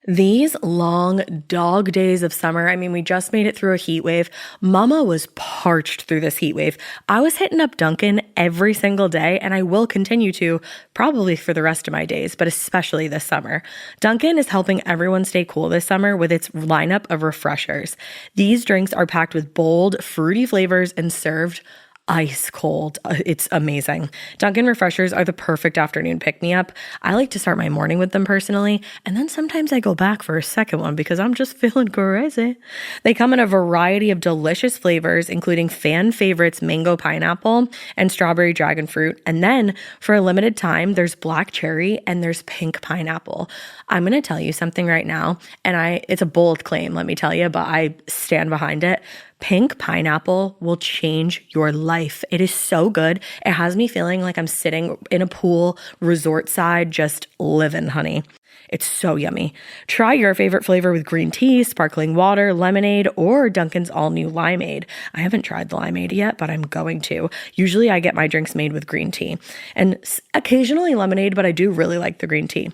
These long dog days of summer, I mean, we just made it through a heat wave. Mama was parched through this heat wave. I was hitting up Dunkin' every single day, and I will continue to probably for the rest of my days, but especially this summer. Dunkin' is helping everyone stay cool this summer with its lineup of refreshers. These drinks are packed with bold, fruity flavors and served ice cold. It's amazing. Dunkin' refreshers are the perfect afternoon pick-me-up. I like to start my morning with them personally, and then sometimes I go back for a second one because I'm just feeling crazy. They come in a variety of delicious flavors, including fan favorites mango pineapple and strawberry dragon fruit. And then for a limited time, there's black cherry and there's pink pineapple. I'm going to tell you something right now, and it's a bold claim, let me tell you, but I stand behind it. Pink pineapple will change your life. It is so good. It has me feeling like I'm sitting in a pool, resort side, just living, honey. It's so yummy. Try your favorite flavor with green tea, sparkling water, lemonade, or Dunkin's all-new limeade. I haven't tried the limeade yet, but I'm going to. Usually I get my drinks made with green tea and occasionally lemonade, but I do really like the green tea.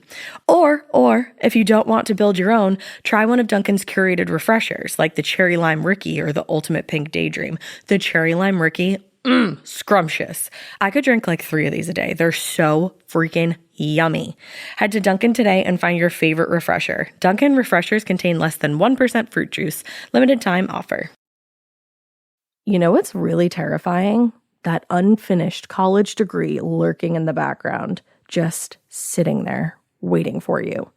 Or if you don't want to build your own, try one of Dunkin's curated refreshers like the Cherry Lime Ricky or the Ultimate Pink Daydream. The Cherry Lime Ricky, scrumptious. I could drink like 3 of these a day. They're so freaking yummy. Head to Dunkin' today and find your favorite refresher. Dunkin' refreshers contain less than 1% fruit juice. Limited time offer. You know what's really terrifying? That unfinished college degree lurking in the background, just sitting there waiting for you.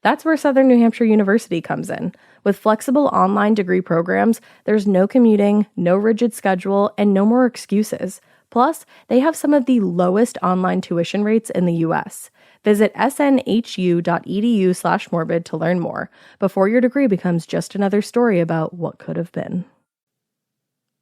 That's where Southern New Hampshire University comes in. With flexible online degree programs, there's no commuting, no rigid schedule, and no more excuses. Plus, they have some of the lowest online tuition rates in the U.S. Visit snhu.edu/morbid to learn more before your degree becomes just another story about what could have been.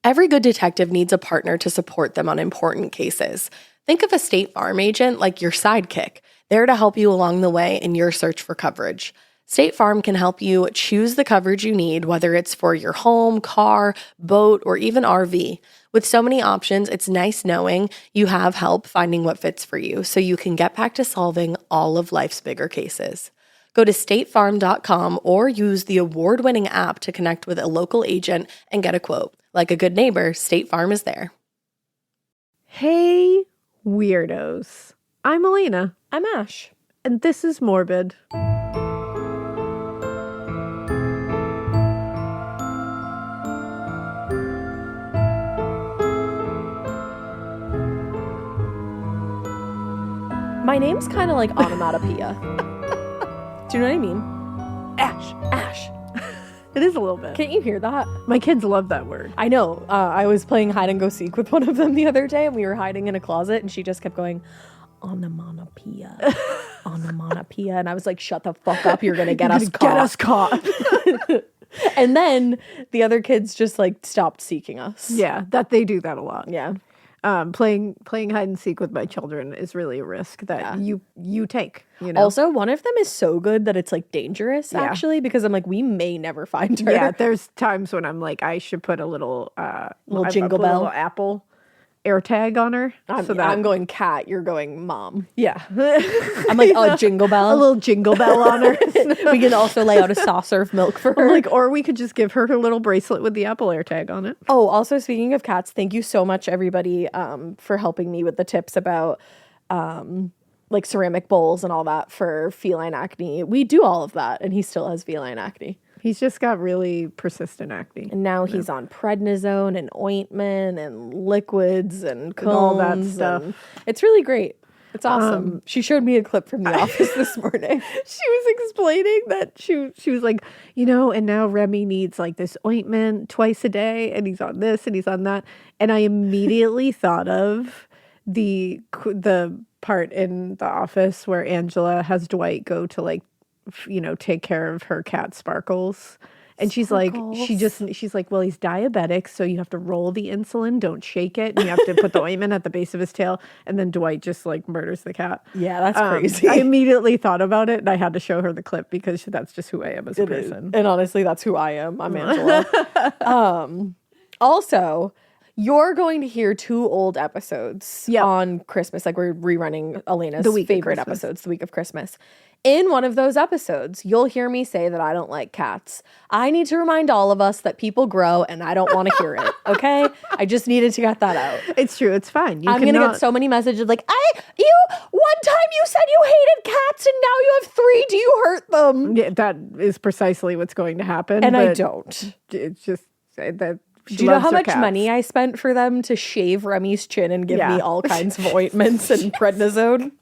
Every good detective needs a partner to support them on important cases. Think of a State Farm agent like your sidekick, there to help you along the way in your search for coverage. State Farm can help you choose the coverage you need, whether it's for your home, car, boat, or even RV. With so many options, it's nice knowing you have help finding what fits for you so you can get back to solving all of life's bigger cases. Go to statefarm.com or use the award-winning app to connect with a local agent and get a quote. Like a good neighbor, State Farm is there. Hey, weirdos. I'm Elena. I'm Ash. And this is Morbid. My name's kind of like onomatopoeia. Do you know what I mean? Ash. Ash. It is a little bit. Can't you hear that? My kids love that word. I know. I was playing hide and go seek with one of them the other day, and we were hiding in a closet, and she just kept going, onomatopoeia, onomatopoeia. And I was like, shut the fuck up. You're going to get us caught. Get us caught. And then the other kids just like stopped seeking us. Yeah, that they do that a lot. Yeah. Playing hide and seek with my children is really a risk that you take. You know? Also, one of them is so good that it's like dangerous actually, because I'm like, we may never find her. Yeah, there's times when I'm like, I should put a little jingle bell, little Apple AirTag on her. I'm going cat, you're going mom. Yeah. I'm like, oh, jingle bell. A little jingle bell on her. We can also lay out a saucer of milk for her. Like, or we could just give her little bracelet with the Apple AirTag on it. Oh, also speaking of cats, thank you so much everybody for helping me with the tips about like ceramic bowls and all that for feline acne. We do all of that, and he still has feline acne. He's just got really persistent acne. And now he's on prednisone and ointment and liquids and cones. And all that stuff. It's really great. It's awesome. She showed me a clip from The Office this morning. She was explaining that she was like, you know, and now Remy needs like this ointment twice a day, and he's on this and he's on that. And I immediately thought of the part in The Office where Angela has Dwight go to like, you know, take care of her cat Sparkles. And she's like, well, he's diabetic, so you have to roll the insulin, don't shake it, and you have to put the ointment at the base of his tail. And then Dwight just like murders the cat. Yeah, that's crazy. I immediately thought about it, and I had to show her the clip because that's just who I am as a person. And honestly, that's who I am. I'm Angela. Also, you're going to hear 2 old episodes on Christmas. Like, we're rerunning Elena's favorite episodes the week of Christmas. In one of those episodes, you'll hear me say that I don't like cats. I need to remind all of us that people grow and I don't want to hear it, okay? I just needed to get that out. It's true. It's fine. I'm going to get so many messages like, one time you said you hated cats and now you have 3. Do you hurt them? Yeah, that is precisely what's going to happen. And I don't. It's just that. Do you know how much money I spent for them to shave Remy's chin and give me all kinds of ointments and prednisone?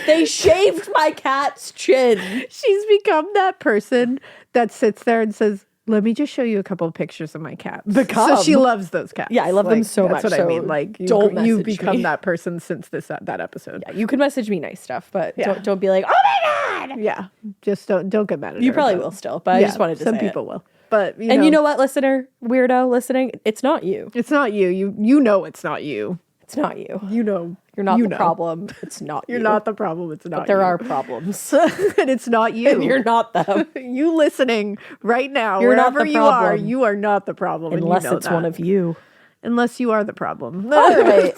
They shaved my cat's chin. She's become that person that sits there and says, let me just show you a couple of pictures of my cats. So she loves those cats. Yeah, I love them so much. That's what I mean. Like, you've become that person since that episode. Yeah, you can message me nice stuff, but don't be like, oh my God. Yeah, just don't get mad at her. You probably will still, but I just wanted to say some people will. But you know what, listener, weirdo listening, it's not you. It's not you. You know it's not you. It's not you. You know. You're not the problem. It's not you. You're not the problem. It's not but there are problems. And it's not you. And you're not them. You listening right now, you're wherever not the you are, you are not the problem. Unless and you know it's one of you. Unless you are the problem. All right.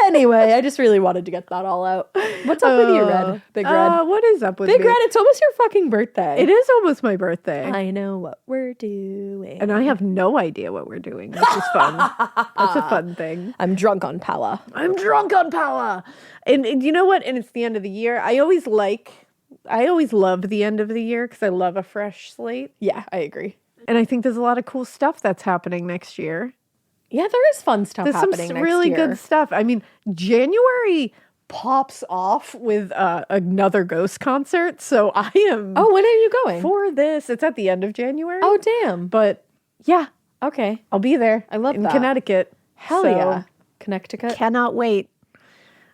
Anyway, I just really wanted to get that all out. What's up with you, Red? Big Red. What is up with Big me? Red, it's almost your fucking birthday. It is almost my birthday. I know what we're doing. And I have no idea what we're doing, which is fun. That's a fun thing. I'm drunk on power. I'm drunk on power. And you know what? And it's the end of the year. I always love the end of the year because I love a fresh slate. Yeah, I agree. And I think there's a lot of cool stuff that's happening next year. Yeah, there is fun stuff happening There's some next really year. good stuff. I mean, January pops off with another Ghost concert. So I am... Oh, when are you going? For this. It's at the end of January. Oh, damn. But yeah. Okay. I'll be there. I love in that. Connecticut. Hell yeah. Connecticut. Cannot wait.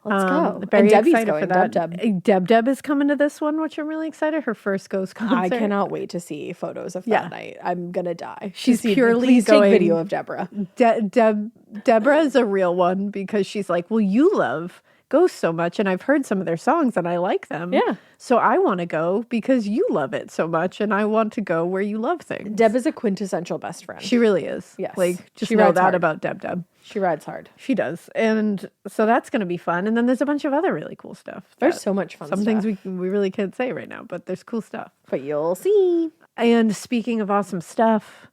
Let's go. Very and Debbie's excited going. for that. Deb. Deb is coming to this one, which I'm really excited. Her first Ghost concert. I cannot wait to see photos of that night. I'm gonna die. She's purely please going, take video of Deborah. Deborah is a real one because she's like, well, you love Ghost so much, and I've heard some of their songs and I like them. Yeah. So I want to go because you love it so much, and I want to go where you love things. Deb is a quintessential best friend. She really is. Yes. Like, just She know rides that hard. about Deb. She rides hard. She does. And so that's going to be fun. And then there's a bunch of other really cool stuff. There's so much fun Some stuff. things we really can't say right now, but there's cool stuff. But you'll see. And speaking of awesome stuff,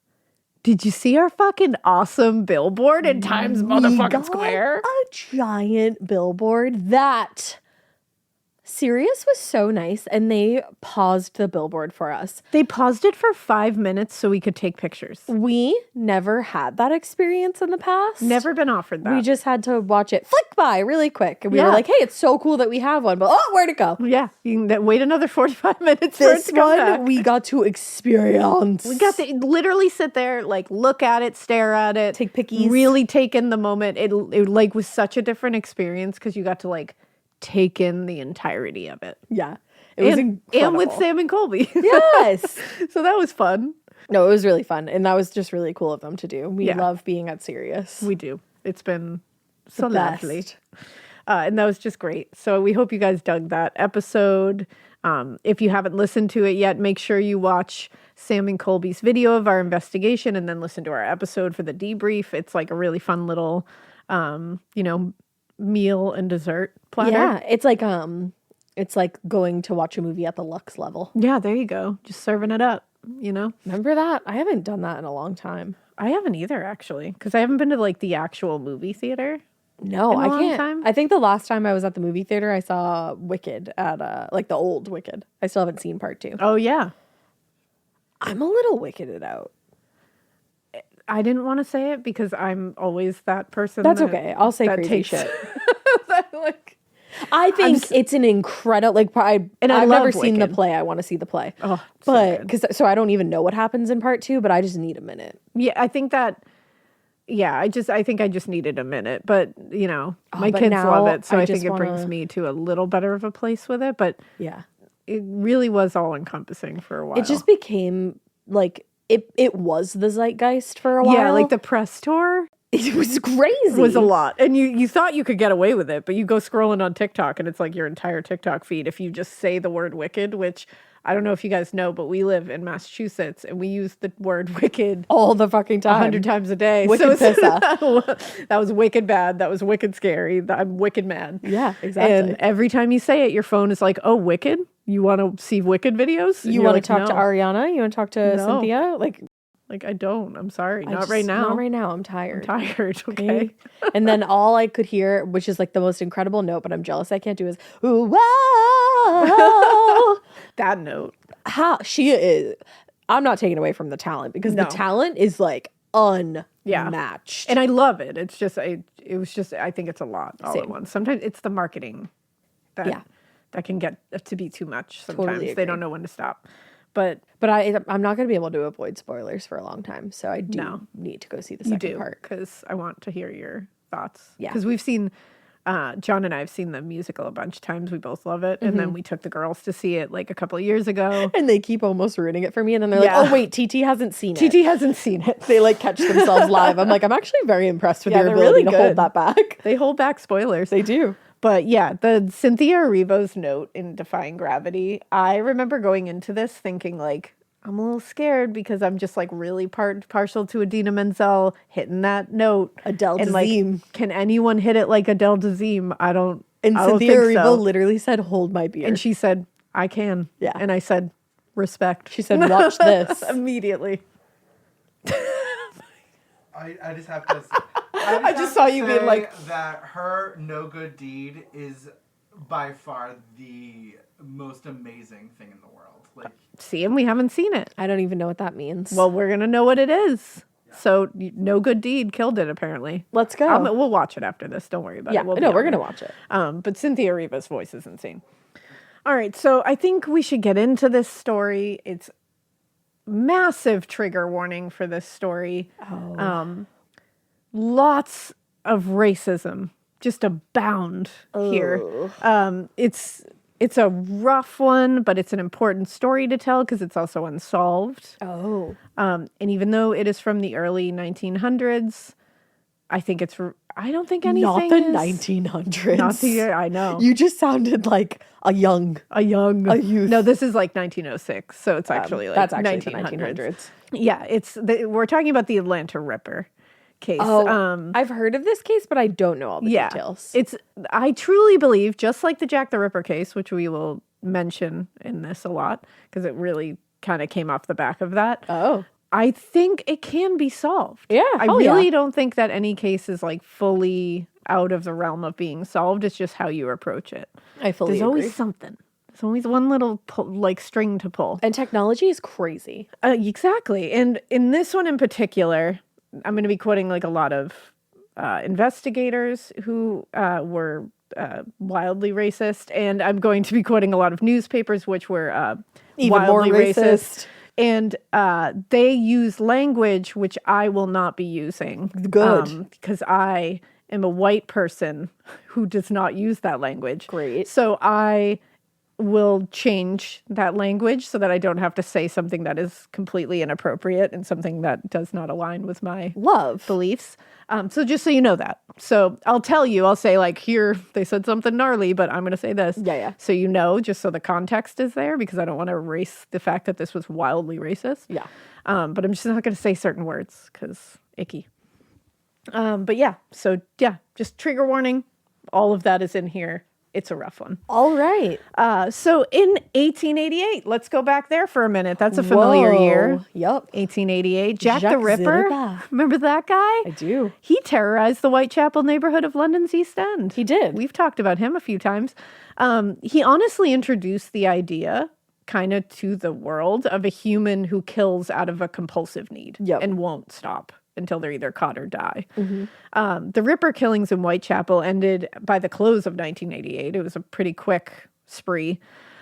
did you see our fucking awesome billboard in Times motherfucking Square? A giant billboard that Sirius was so nice, and they paused the billboard for us. They paused it for 5 minutes so we could take pictures. We never had that experience in the past. Never been offered that. We just had to watch it flick by really quick. And we were Yeah. like, hey, it's so cool that we have one. But where'd it go? Yeah, you can wait another 45 minutes for it This to come one back. we got to experience. We got to literally sit there, like, look at it, stare at it. Take pickies. Really take in the moment. It like, was such a different experience because you got to, like, take in the entirety of it. Yeah. It was incredible. And with Sam and Colby. Yes. So that was fun. No, it was really fun. And that was just really cool of them to do. We Yeah. love being at Sirius. We do. It's been so The best. lovely. And that was just great. So we hope you guys dug that episode. If you haven't listened to it yet, make sure you watch Sam and Colby's video of our investigation and then listen to our episode for the debrief. It's like a really fun little, meal and dessert platter. Yeah. It's like going to watch a movie at the Lux level. Yeah, there you go. Just serving it up, Remember that? I haven't done that in a long time. I haven't either, actually, because I haven't been to, like, the actual movie theater. No, In a I long can't. time? I think the last time I was at the movie theater, I saw Wicked at like the old Wicked. I still haven't seen part 2. Oh, yeah. I'm a little wickeded out. I didn't want to say it because I'm always that person. That's okay. I'll say crazy shit. Like, I think it's an incredible, like, I've love never seen the Wicked. play. I want to see the play. Oh, but so I don't even know what happens in part 2, but I just need a minute. yeah, I think that. Yeah, I think I just needed a minute, but my but kids now love it, so I I think just it brings wanna- me to a little better of a place with it. But Yeah. it really was all encompassing for a while. It just became like, it was the zeitgeist for a while. yeah, like the press tour it was crazy. was a lot, and you thought you could get away with it, but you go scrolling on TikTok, and it's like your entire TikTok feed if you just say the word wicked, which I don't know if you guys know, but we live in Massachusetts, and we use the word wicked all the fucking time. 100 times a day. Wicked pissa. That was wicked bad. That was wicked scary. I'm wicked mad. Yeah, exactly. And every time you say it, your phone is like, oh, wicked? you want to see Wicked videos? And You you're want like, to talk to "No." Ariana? You want to talk to No. Cynthia? Like, I don't. I'm sorry. Not Not right now. Not right now. I'm tired. I'm tired. Okay. And then all I could hear, which is like the most incredible note, but I'm jealous I can't do, is ooh, whoa. That note. How she is. I'm not taking away from the talent because the No. talent is like unmatched. And I love it. It's just, it was just, I think it's a lot all at Same. once. Sometimes it's the marketing that can get to be too much. Sometimes Totally they agree. don't know when to stop. But I'm not going to be able to avoid spoilers for a long time, so I do need to go see the you second do, part. because I want to hear your thoughts. Yeah. Because we've seen, John and I have seen the musical a bunch of times. We both love it. And then we took the girls to see it like a couple of years ago. And they keep almost ruining it for me, and then they're like, "Oh wait, TT hasn't seen it." TT hasn't seen it. They like catch themselves live. I'm like, I'm actually very impressed with your they're ability really to hold good. that back. They hold back spoilers. They do. But yeah, the Cynthia Erivo's note in Defying Gravity, I remember going into this thinking like, I'm a little scared because I'm just like really partial to Idina Menzel hitting that note. Adele and Dazeem. like, can anyone hit it like Adele Dazeem? I don't Cynthia think Erivo so. literally said, "Hold my beer." And she said, I can. Yeah. And I said, respect. She said, "Watch this." Immediately. I just have to. I just saw you being say like- that her no good deed is by far the most amazing thing in the world. Like, See, and we haven't seen it. I don't even know what that means. Well, we're going to know what it is. So no good deed killed it, apparently. let's go. We'll watch it after this. Don't worry about Yeah, it. We'll no, be we're on gonna it. watch it. But Cynthia Erivo's voice is insane. All right, so I think we should get into this story. It's massive trigger warning for this story. Lots of racism just abound here. It's a rough one, but it's an important story to tell because it's also unsolved. Oh, And even though it is from the early 1900s, I think I don't think anything not the is 1900s. Not the year. I know. You just sounded like a youth. No, this is like 1906, so it's actually like That's actually 1900s. the 1900s. Yeah, we're talking about the Atlanta Ripper case. Oh, I've heard of this case, but I don't know all the details. I truly believe, just like the Jack the Ripper case, which we will mention in this a lot because it really kind of came off the back of that. Oh. I think it can be solved. Yeah, I hell really yeah. don't think that any case is like fully out of the realm of being solved. It's just how you approach it. I fully There's agree. always something. There's always one little string to pull. And technology is crazy. Exactly. And in this one in particular, I'm going to be quoting like a lot of investigators who were wildly racist, and I'm going to be quoting a lot of newspapers which were Even more wildly racist. And they use language which I will not be using. Good. Because I am a white person who does not use that language. Great. So I will change that language so that I don't have to say something that is completely inappropriate and something that does not align with my beliefs. So just so you know that. So I'll say like, here, they said something gnarly, but I'm going to say this. Yeah. So you know, just so the context is there, because I don't want to erase the fact that this was wildly racist. Yeah. But I'm just not going to say certain words because icky. But yeah, so yeah, just trigger warning. All of that is in here. It's a rough one. All right. So in 1888, let's go back there for a minute. That's a familiar year. Yep. 1888. Jack the Jacques Ripper. Zilba. Remember that guy? I do. He terrorized the Whitechapel neighborhood of London's East End. He did. We've talked about him a few times. He honestly introduced the idea kind of to the world of a human who kills out of a compulsive need and won't stop until they're either caught or die. The Ripper killings in Whitechapel ended by the close of 1988. It was a pretty quick spree.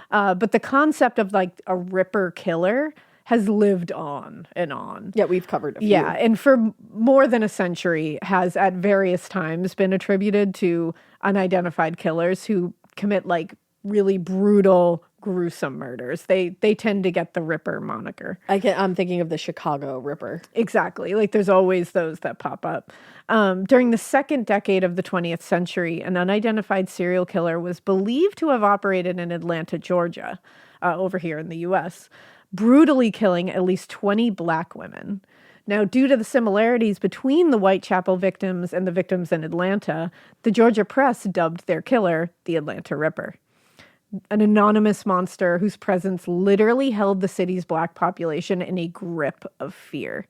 But the concept of like a Ripper killer has lived on and on. Yeah, we've covered a few. Yeah, and for more than a century has at various times been attributed to unidentified killers who commit like really brutal, gruesome murders. They tend to get the Ripper moniker. I'm thinking of the Chicago Ripper. Exactly. Like there's always those that pop up. During the second decade of the 20th century, an unidentified serial killer was believed to have operated in Atlanta, Georgia, over here in the U.S., brutally killing at least 20 black women. Now, due to the similarities between the Whitechapel victims and the victims in Atlanta, the Georgia press dubbed their killer the Atlanta Ripper. an anonymous monster whose presence literally held the city's black population in a grip of fear.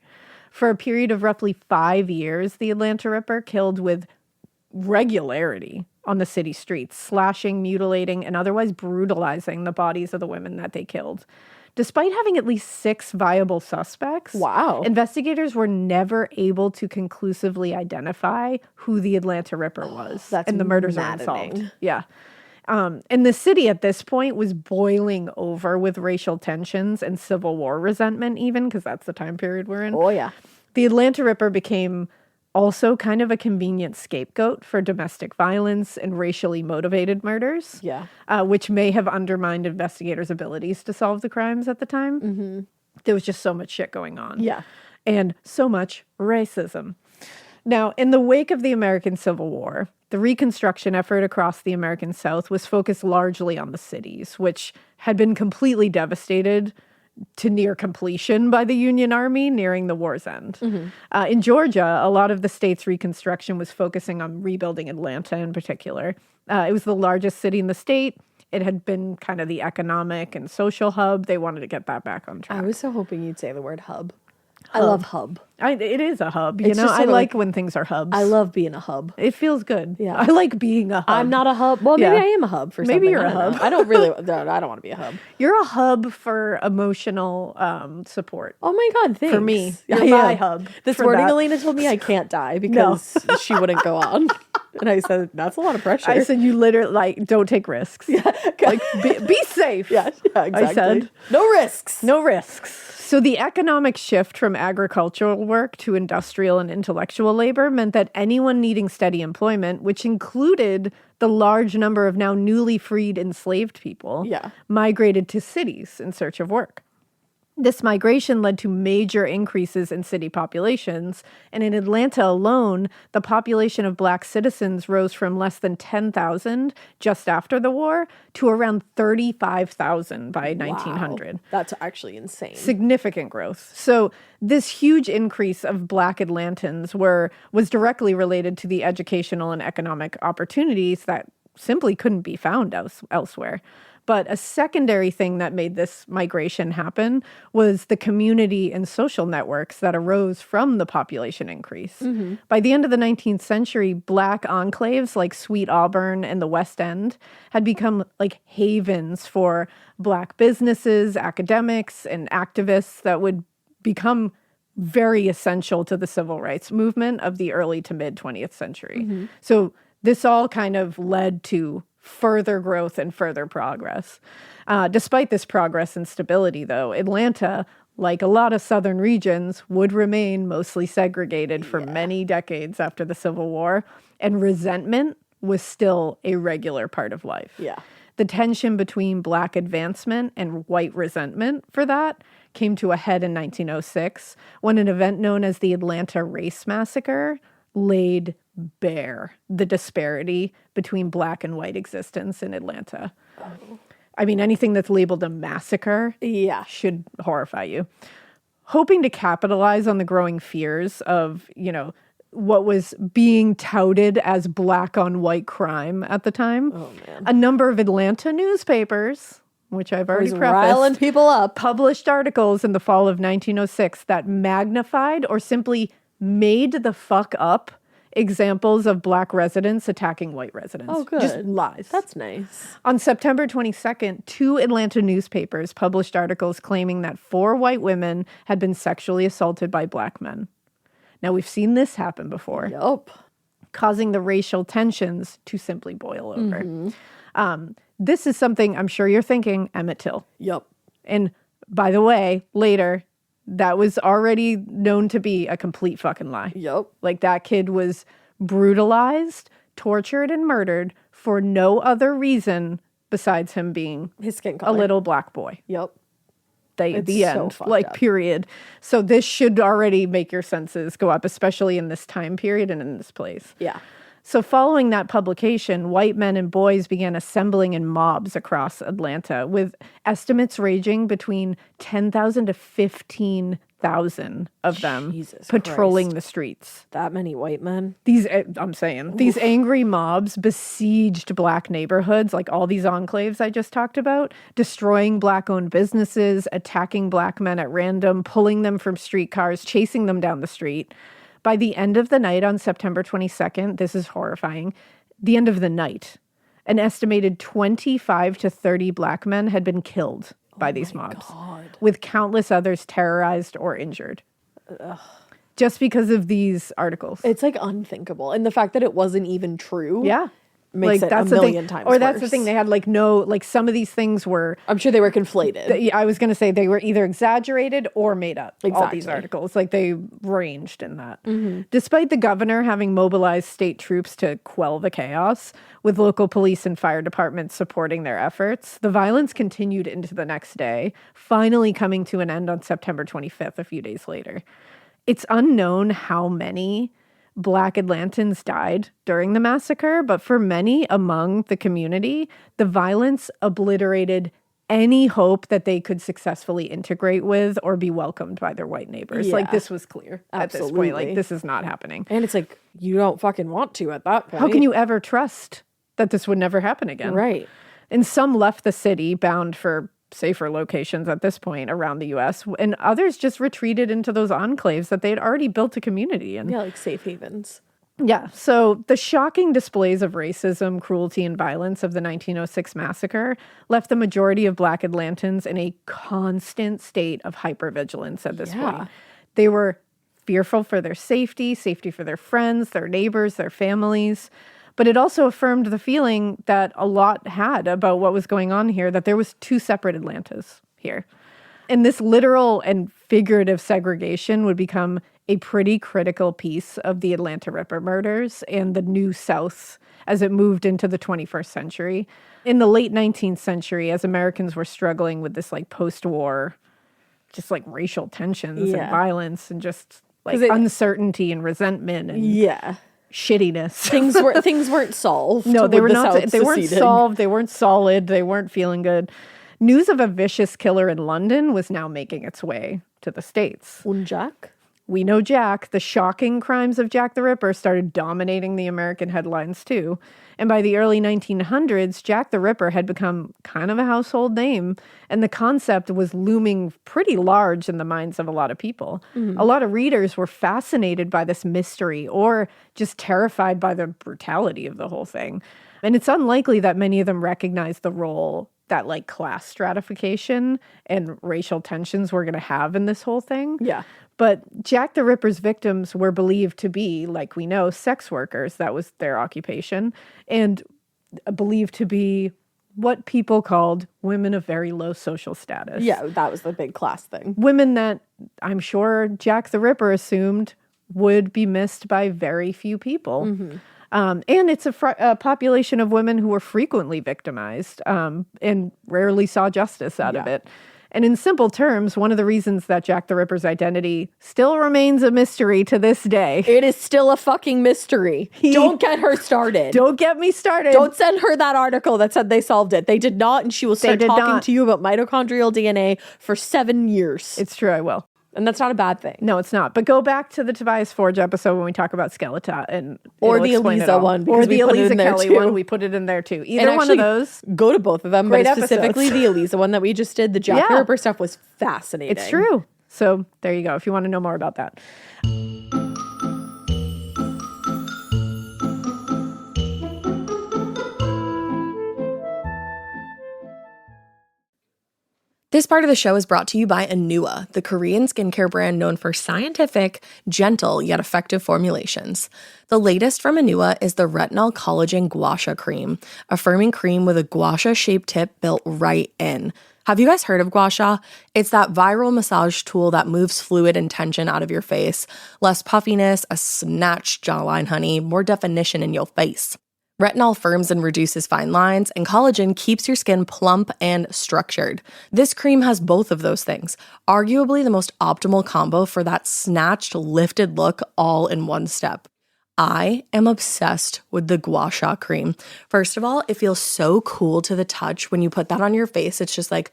For a period of roughly 5 years, the Atlanta Ripper killed with regularity on the city streets, slashing, mutilating, and otherwise brutalizing the bodies of the women that they killed. Despite having at least 6 viable suspects, Wow. investigators were never able to conclusively identify who the Atlanta Ripper was. That's and the murders are maddening. unsolved. Yeah. And the city at this point was boiling over with racial tensions and Civil War resentment, even, because that's the time period we're in. Oh, yeah. The Atlanta Ripper became also kind of a convenient scapegoat for domestic violence and racially motivated murders, Yeah. which may have undermined investigators' abilities to solve the crimes at the time. Mm-hmm. There was just so much shit going on. Yeah. And so much racism. Now, in the wake of the American Civil War, the Reconstruction effort across the American South was focused largely on the cities, which had been completely devastated to near completion by the Union Army nearing the war's end. In Georgia, a lot of the state's reconstruction was focusing on rebuilding Atlanta in particular. It was the largest city in the state. It had been kind of the economic and social hub. They wanted to get that back on track. I was so hoping you'd say the word hub. I love hub. It is a hub. It's just I sort of like when things are hubs. I love being a hub. It feels good. Yeah. I like being a hub. I'm not a hub. Well, maybe Yeah. I am a hub for Maybe something. you're I a don't know. hub. I don't really, no, I don't want to be a hub. You're a hub for emotional support. Oh my God, thanks. For me. Yeah, You're my hub This for morning, that. Elena told me I can't die because she wouldn't go on. And I said, that's a lot of pressure. I said, you literally, like, don't take risks. Like, be safe. yeah, exactly. I said, no risks. no risks. So the economic shift from agricultural work to industrial and intellectual labor meant that anyone needing steady employment, which included the large number of now newly freed enslaved people, migrated to cities in search of work. This migration led to major increases in city populations, and in Atlanta alone, the population of black citizens rose from less than 10,000 just after the war to around 35,000 by 1900. Wow. That's actually insane. Significant growth. So this huge increase of black Atlantans was directly related to the educational and economic opportunities that simply couldn't be found elsewhere. But a secondary thing that made this migration happen was the community and social networks that arose from the population increase. By the end of the 19th century, black enclaves like Sweet Auburn and the West End had become like havens for black businesses, academics, and activists that would become very essential to the civil rights movement of the early to mid 20th century. So this all kind of led to further growth and further progress. Despite this progress and stability, though, Atlanta, like a lot of southern regions, would remain mostly segregated for many decades after the Civil War, and resentment was still a regular part of life. Yeah. The tension between black advancement and white resentment for that came to a head in 1906 when an event known as the Atlanta Race Massacre laid bare the disparity between black and white existence in Atlanta. I mean, anything that's labeled a massacre should horrify you. Hoping to capitalize on the growing fears of, what was being touted as black on white crime at the time, a number of Atlanta newspapers, which I've already riling prefaced, people up, published articles in the fall of 1906 that magnified or simply made the fuck up examples of black residents attacking white residents. Oh, good. Just lies. That's nice. On September 22nd, 2 Atlanta newspapers published articles claiming that 4 white women had been sexually assaulted by black men. Now, we've seen this happen before, Yup. causing the racial tensions to simply boil over. This is something I'm sure you're thinking, Emmett Till. Yup. And by the way, later, that was already known to be a complete fucking lie. Yup. Like, that kid was brutalized, tortured, and murdered for no other reason besides him being His skin a color. little black boy. Yup. The so end, fucked like, up. period. So this should already make your senses go up, especially in this time period and in this place. Yeah. So following that publication, white men and boys began assembling in mobs across Atlanta, with estimates ranging between 10,000 to 15,000 of them Jesus patrolling Christ. the streets. That many white men? These angry mobs besieged black neighborhoods, like all these enclaves I just talked about, destroying black-owned businesses, attacking black men at random, pulling them from streetcars, chasing them down the street. By the end of the night on September 22nd, this is horrifying, the end of the night, an estimated 25 to 30 black men had been killed by these mobs, with countless others terrorized or injured. Ugh. Just because of these articles. It's like unthinkable. And the fact that it wasn't even true. Yeah. Makes it a million times Or that's the worse. thing. They had some of these things were. I'm sure they were conflated. I was going to say they were either exaggerated or made up. Exactly. All these articles, they ranged in that. Mm-hmm. Despite the governor having mobilized state troops to quell the chaos, with local police and fire departments supporting their efforts, the violence continued into the next day, finally coming to an end on September 25th, a few days later. It's unknown how many Black Atlantans died during the massacre, but for many among the community, the violence obliterated any hope that they could successfully integrate with or be welcomed by their white neighbors. Yeah. This was clear at this point. This is not happening. And it's you don't fucking want to at that point. How can you ever trust that this would never happen again? Right. And some left the city bound for safer locations at this point around the U.S., and others just retreated into those enclaves that they had already built a community in. Yeah, safe havens. Yeah, so the shocking displays of racism, cruelty, and violence of the 1906 massacre left the majority of Black Atlantans in a constant state of hypervigilance at this point. They were fearful for their safety for their friends, their neighbors, their families. But it also affirmed the feeling that a lot had about what was going on here, that there was two separate Atlantas here. And this literal and figurative segregation would become a pretty critical piece of the Atlanta Ripper murders and the New South as it moved into the 21st century. In the late 19th century, as Americans were struggling with this post-war, just racial tensions and violence and just uncertainty and resentment and shittiness. Things weren't solved. No, they were not. They weren't seceding. solved. They weren't solid. They weren't feeling good. News of a vicious killer in London was now making its way to the States. Und Jack? We know Jack. The shocking crimes of Jack the Ripper started dominating the American headlines too. And by the early 1900s, Jack the Ripper had become kind of a household name, and the concept was looming pretty large in the minds of a lot of people. Mm-hmm. A lot of readers were fascinated by this mystery or just terrified by the brutality of the whole thing. And it's unlikely that many of them recognized the role that class stratification and racial tensions were going to have in this whole thing. Yeah. But Jack the Ripper's victims were believed to be, like we know, sex workers. That was their occupation. And believed to be what people called women of very low social status. Yeah, that was the big class thing. Women that I'm sure Jack the Ripper assumed would be missed by very few people. Mm-hmm. And it's a population of women who were frequently victimized and rarely saw justice out of it. And in simple terms, one of the reasons that Jack the Ripper's identity still remains a mystery to this day. It is still a fucking mystery. Don't get her started. Don't get me started. Don't send her that article that said they solved it. They did not, and she will start talking to you about mitochondrial DNA for 7 years. It's true, I will. And that's not a bad thing. No, it's not. But go back to the Tobias Forge episode when we talk about Skeleton or the Eliza one, or the Eliza Kelly one. We put it in there too. Either one of those. Go to both of them. Great but specifically episodes. The Eliza one that we just did. The Jack the Ripper stuff was fascinating. It's true. So there you go. If you want to know more about that. This part of the show is brought to you by Anua, the Korean skincare brand known for scientific, gentle, yet effective formulations. The latest from Anua is the Retinol Collagen Gua Sha Cream, a firming cream with a gua sha-shaped tip built right in. Have you guys heard of gua sha? It's that viral massage tool that moves fluid and tension out of your face. Less puffiness, a snatched jawline, honey, more definition in your face. Retinol firms and reduces fine lines, and collagen keeps your skin plump and structured. This cream has both of those things, arguably the most optimal combo for that snatched, lifted look all in one step. I am obsessed with the gua sha cream. First of all, it feels so cool to the touch when you put that on your face. It's just like,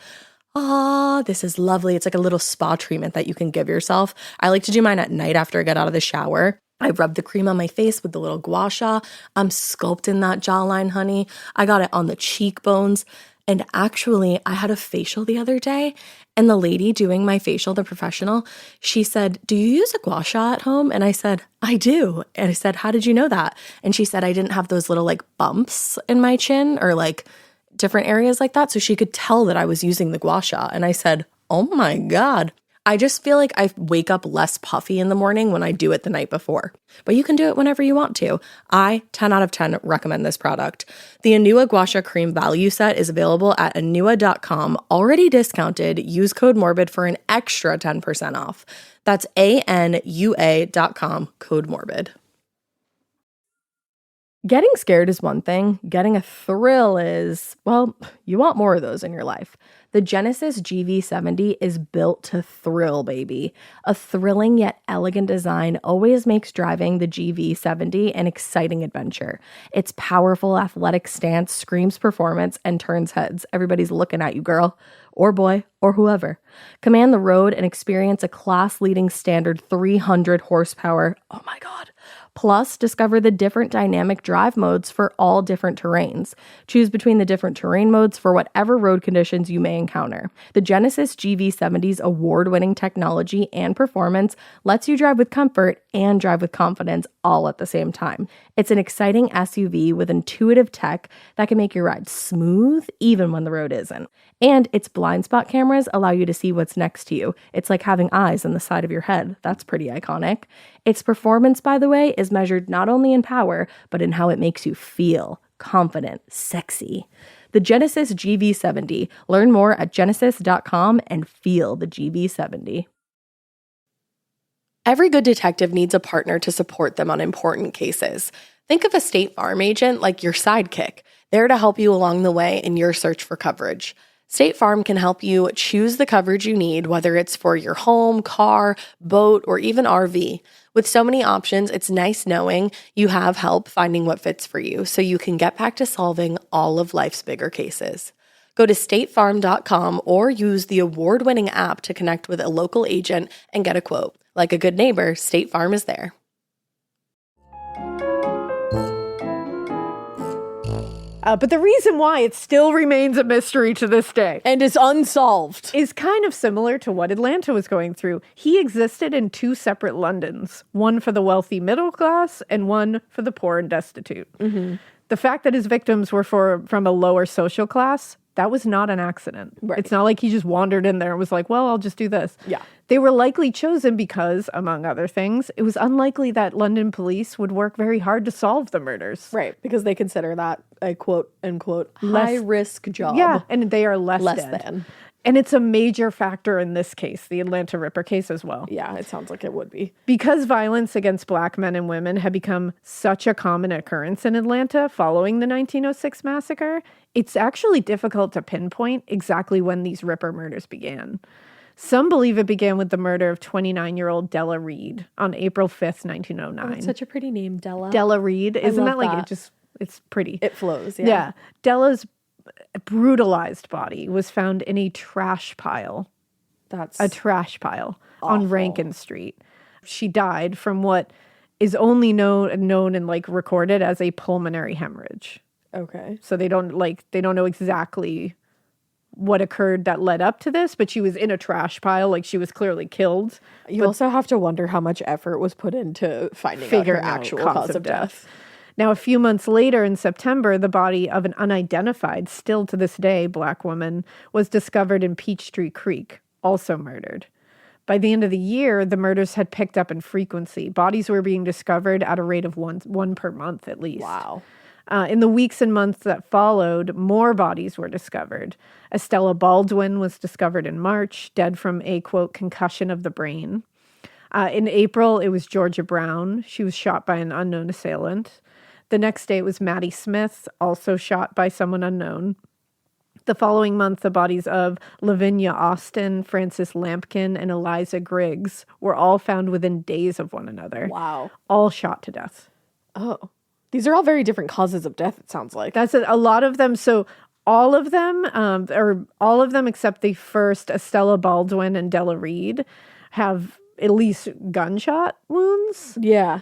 this is lovely. It's like a little spa treatment that you can give yourself. I like to do mine at night after I get out of the shower. I rub the cream on my face with the little gua sha. I'm sculpting that jawline, honey. I got it on the cheekbones. And actually, I had a facial the other day, and the lady doing my facial, the professional, she said, "Do you use a gua sha at home?" And I said, "I do." And I said, "How did you know that?" And she said, "I didn't have those little like bumps in my chin or like different areas like that." So she could tell that I was using the gua sha. And I said, "Oh my God." I just feel like I wake up less puffy in the morning when I do it the night before. But you can do it whenever you want to. I, 10 out of 10, recommend this product. The Anua Gua Sha Cream Value Set is available at anua.com, already discounted. Use code MORBID for an extra 10% off. That's ANUA.com, code MORBID. Getting scared is one thing. Getting a thrill is, well, you want more of those in your life. The Genesis GV70 is built to thrill, baby. A thrilling yet elegant design always makes driving the GV70 an exciting adventure. Its powerful athletic stance screams performance and turns heads. Everybody's looking at you, girl, or boy, or whoever. Command the road and experience a class-leading standard 300 horsepower. Oh my God. Plus, discover the different dynamic drive modes for all different terrains. Choose between the different terrain modes for whatever road conditions you may encounter. The Genesis GV70's award-winning technology and performance lets you drive with comfort and drive with confidence all at the same time. It's an exciting SUV with intuitive tech that can make your ride smooth even when the road isn't. And its blind spot cameras allow you to see what's next to you. It's like having eyes on the side of your head. That's pretty iconic. Its performance, by the way, is measured not only in power, but in how it makes you feel confident, sexy. The Genesis GV70. Learn more at genesis.com and feel the GV70. Every good detective needs a partner to support them on important cases. Think of a State Farm agent like your sidekick, there to help you along the way in your search for coverage. State Farm can help you choose the coverage you need, whether it's for your home, car, boat, or even RV. With so many options, it's nice knowing you have help finding what fits for you so you can get back to solving all of life's bigger cases. Go to statefarm.com or use the award-winning app to connect with a local agent and get a quote. Like a good neighbor, State Farm is there. But the reason why it still remains a mystery to this day And is unsolved. is kind of similar to what Atlanta was going through. He existed in two separate Londons, one for the wealthy middle class and one for the poor and destitute. Mm-hmm. The fact that his victims were from a lower social class, that was not an accident. Right. It's not like he just wandered in there and was like, well, I'll just do this. Yeah. They were likely chosen because, among other things, it was unlikely that London police would work very hard to solve the murders. Right, because they consider that a quote-unquote high-risk job. Yeah, and they are less dead. than. And it's a major factor in this case, the Atlanta Ripper case as well. Yeah, it sounds like it would be. Because violence against Black men and women had become such a common occurrence in Atlanta following the 1906 massacre, it's actually difficult to pinpoint exactly when these Ripper murders began. Some believe it began with the murder of 29-year-old Della Reed on April 5th, 1909. Oh, it's such a pretty name, Della. Della Reed. Isn't that like that. It's pretty. It flows, yeah. Yeah. Della's brutalized body was found in a trash pile. That's A trash pile awful. on Rankin Street. She died from what is only known and like recorded as a pulmonary hemorrhage. okay. So they don't know exactly what occurred that led up to this, but she was in a trash pile, like she was clearly killed. You also have to wonder how much effort was put into finding out her actual cause of death. Now, a few months later in September, the body of an unidentified, still to this day, Black woman was discovered in Peachtree Creek, also murdered. By the end of the year, the murders had picked up in frequency. Bodies were being discovered at a rate of one per month at least. Wow. In the weeks and months that followed, more bodies were discovered. Estella Baldwin was discovered in March, dead from a, quote, concussion of the brain. In April, it was Georgia Brown. She was shot by an unknown assailant. The next day, it was Maddie Smith, also shot by someone unknown. The following month, the bodies of Lavinia Austin, Frances Lampkin, and Eliza Griggs were all found within days of one another. Wow. All shot to death. Oh. These are all very different causes of death, it sounds like. That's a lot of them. So all of them, or all of them except the first, Estella Baldwin and Della Reed, have at least gunshot wounds. Yeah.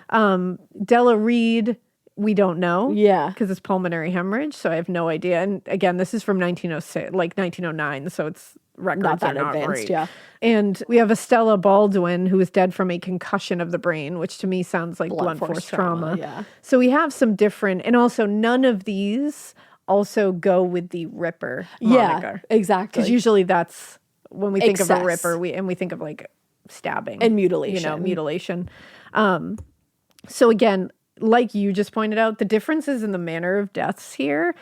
Della Reed, we don't know. Yeah. Because it's pulmonary hemorrhage, so I have no idea. And again, this is from 1906, like 1909, so it's records Not that are not advanced, great. yeah. And we have Estella Baldwin, who was dead from a concussion of the brain, which to me sounds like blunt force trauma. Yeah. So we have some different, and also none of these also go with the Ripper moniker. Yeah, exactly. Because usually that's when we think of Excess. a Ripper, we think of like stabbing And mutilation. You know, mutilation. So again, like you just pointed out, the differences in the manner of deaths here,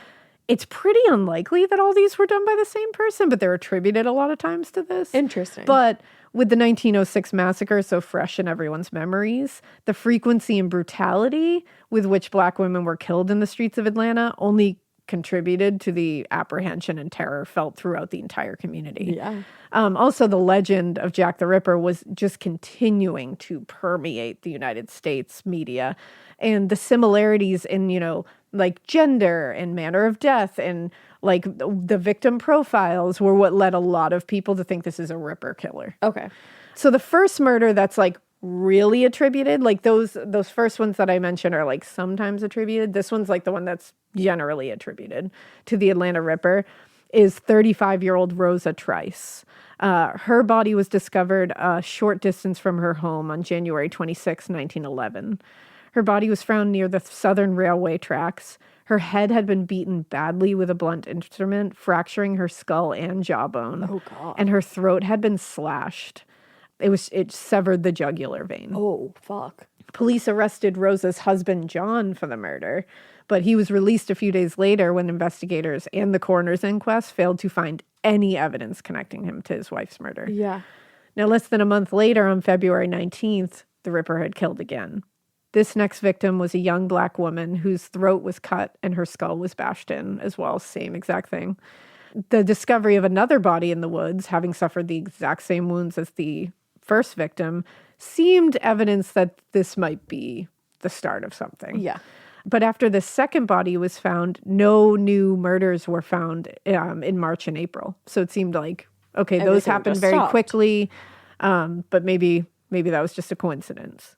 it's pretty unlikely that all these were done by the same person, but they're attributed a lot of times to this. Interesting. But with the 1906 massacre so fresh in everyone's memories, the frequency and brutality with which Black women were killed in the streets of Atlanta only contributed to the apprehension and terror felt throughout the entire community. Yeah. Also, the legend of Jack the Ripper was just continuing to permeate the United States media. And the similarities in, you know, like gender and manner of death and like the victim profiles were what led a lot of people to think this is a Ripper killer. Okay. So the first murder that's like really attributed, like those first ones that I mentioned are like sometimes attributed. This one's like the one that's generally attributed to the Atlanta Ripper, is 35-year-old Rosa Trice. Her body was discovered a short distance from her home on January 26, 1911. Her body was found near the Southern Railway tracks. Her head had been beaten badly with a blunt instrument, fracturing her skull and jawbone. Oh, God. And her throat had been slashed. It severed the jugular vein. Oh, fuck. Police arrested Rosa's husband, John, for the murder, but he was released a few days later when investigators and the coroner's inquest failed to find any evidence connecting him to his wife's murder. Yeah. Now, less than a month later, on February 19th, the Ripper had killed again. This next victim was a young Black woman whose throat was cut and her skull was bashed in as well, same exact thing. The discovery of another body in the woods, having suffered the exact same wounds as the first victim, seemed evidence that this might be the start of something. Yeah. But after the second body was found, no new murders were found in March and April. So it seemed like, okay, those Everything happened just very stopped. quickly, but maybe that was just a coincidence.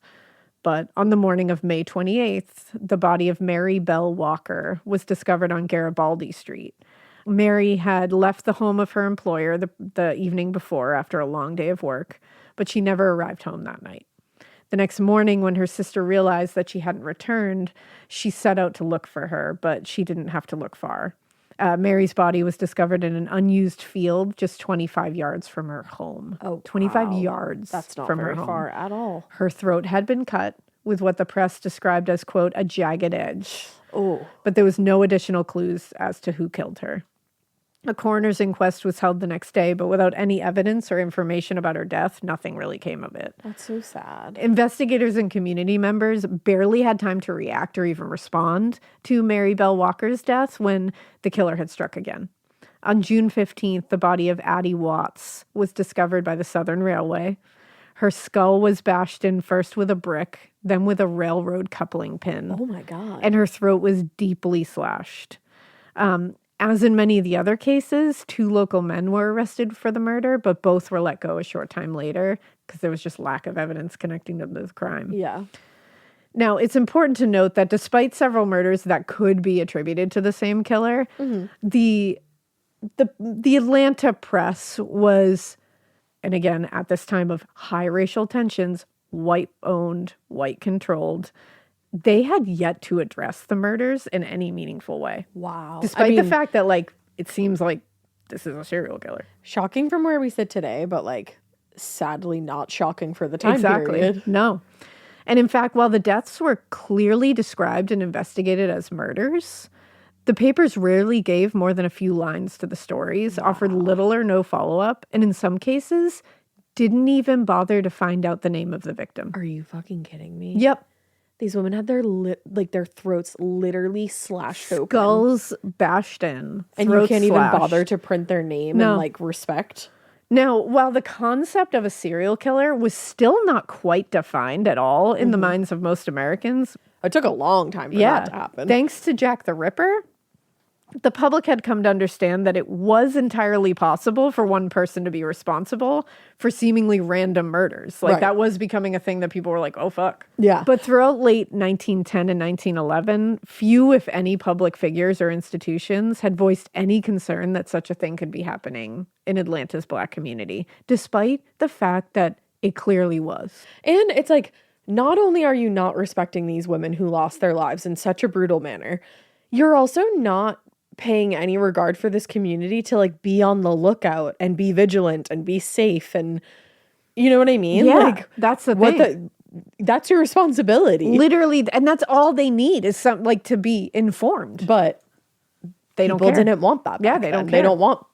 But on the morning of May 28th, the body of Mary Bell Walker was discovered on Garibaldi Street. Mary had left the home of her employer the evening before after a long day of work, but she never arrived home that night. The next morning, when her sister realized that she hadn't returned, she set out to look for her, but she didn't have to look far. Mary's body was discovered in an unused field just 25 yards from her home. Oh, 25 wow. yards That's not from very her home. far at all. Her throat had been cut with what the press described as, quote, a jagged edge. Oh. But there was no additional clues as to who killed her. A coroner's inquest was held the next day, but without any evidence or information about her death, nothing really came of it. That's so sad. Investigators and community members barely had time to react or even respond to Mary Bell Walker's death when the killer had struck again. On June 15th, the body of Addie Watts was discovered by the Southern Railway. Her skull was bashed in first with a brick, then with a railroad coupling pin. Oh, my God. And her throat was deeply slashed. As in many of the other cases, 2 local men were arrested for the murder, but both were let go a short time later because there was just lack of evidence connecting them to the crime. Yeah. Now, it's important to note that despite several murders that could be attributed to the same killer, the Atlanta press was, and again, at this time of high racial tensions, white-owned, white-controlled, they had yet to address the murders in any meaningful way. Wow. Despite the fact that, like, it seems like this is a serial killer. Shocking from where we sit today, but, like, sadly not shocking for the time Exactly. period. No. And in fact, while the deaths were clearly described and investigated as murders, the papers rarely gave more than a few lines to the stories, offered little or no follow-up, and in some cases, didn't even bother to find out the name of the victim. Are you fucking kidding me? Yep. These women had their their throats literally slashed open. Skulls bashed in. And you throats can't slashed. even bother to print their name No. and, like, respect. Now, while the concept of a serial killer was still not quite defined at all in the minds of most Americans, It took a long time for that to happen. thanks to Jack the Ripper, the public had come to understand that it was entirely possible for one person to be responsible for seemingly random murders. Like, Right. that was becoming a thing that people were like, oh, fuck. Yeah. But throughout late 1910 and 1911, few, if any, public figures or institutions had voiced any concern that such a thing could be happening in Atlanta's Black community, despite the fact that it clearly was. And it's like, not only are you not respecting these women who lost their lives in such a brutal manner, you're also not paying any regard for this community to like be on the lookout and be vigilant and be safe, and you know what I mean? Yeah, Like, that's the what thing. that's your responsibility. Literally, and that's all they need is some like to be informed. But They don't people care. didn't want that. Yeah, back they don't then. care. They don't want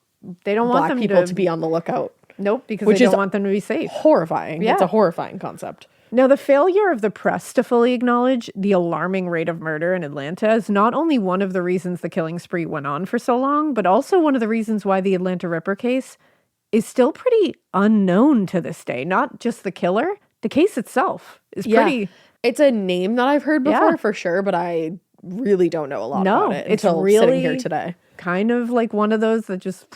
They don't want Black them people to be on the lookout. Nope, because Which they is don't want them to be safe. Horrifying. Yeah. It's a horrifying concept. Now, the failure of the press to fully acknowledge the alarming rate of murder in Atlanta is not only one of the reasons the killing spree went on for so long, but also one of the reasons why the Atlanta Ripper case is still pretty unknown to this day. Not just the killer, the case itself is pretty... It's a name that I've heard before Yeah. for sure, but I really don't know a lot No, about it it's until really sitting here today, kind of like one of those that just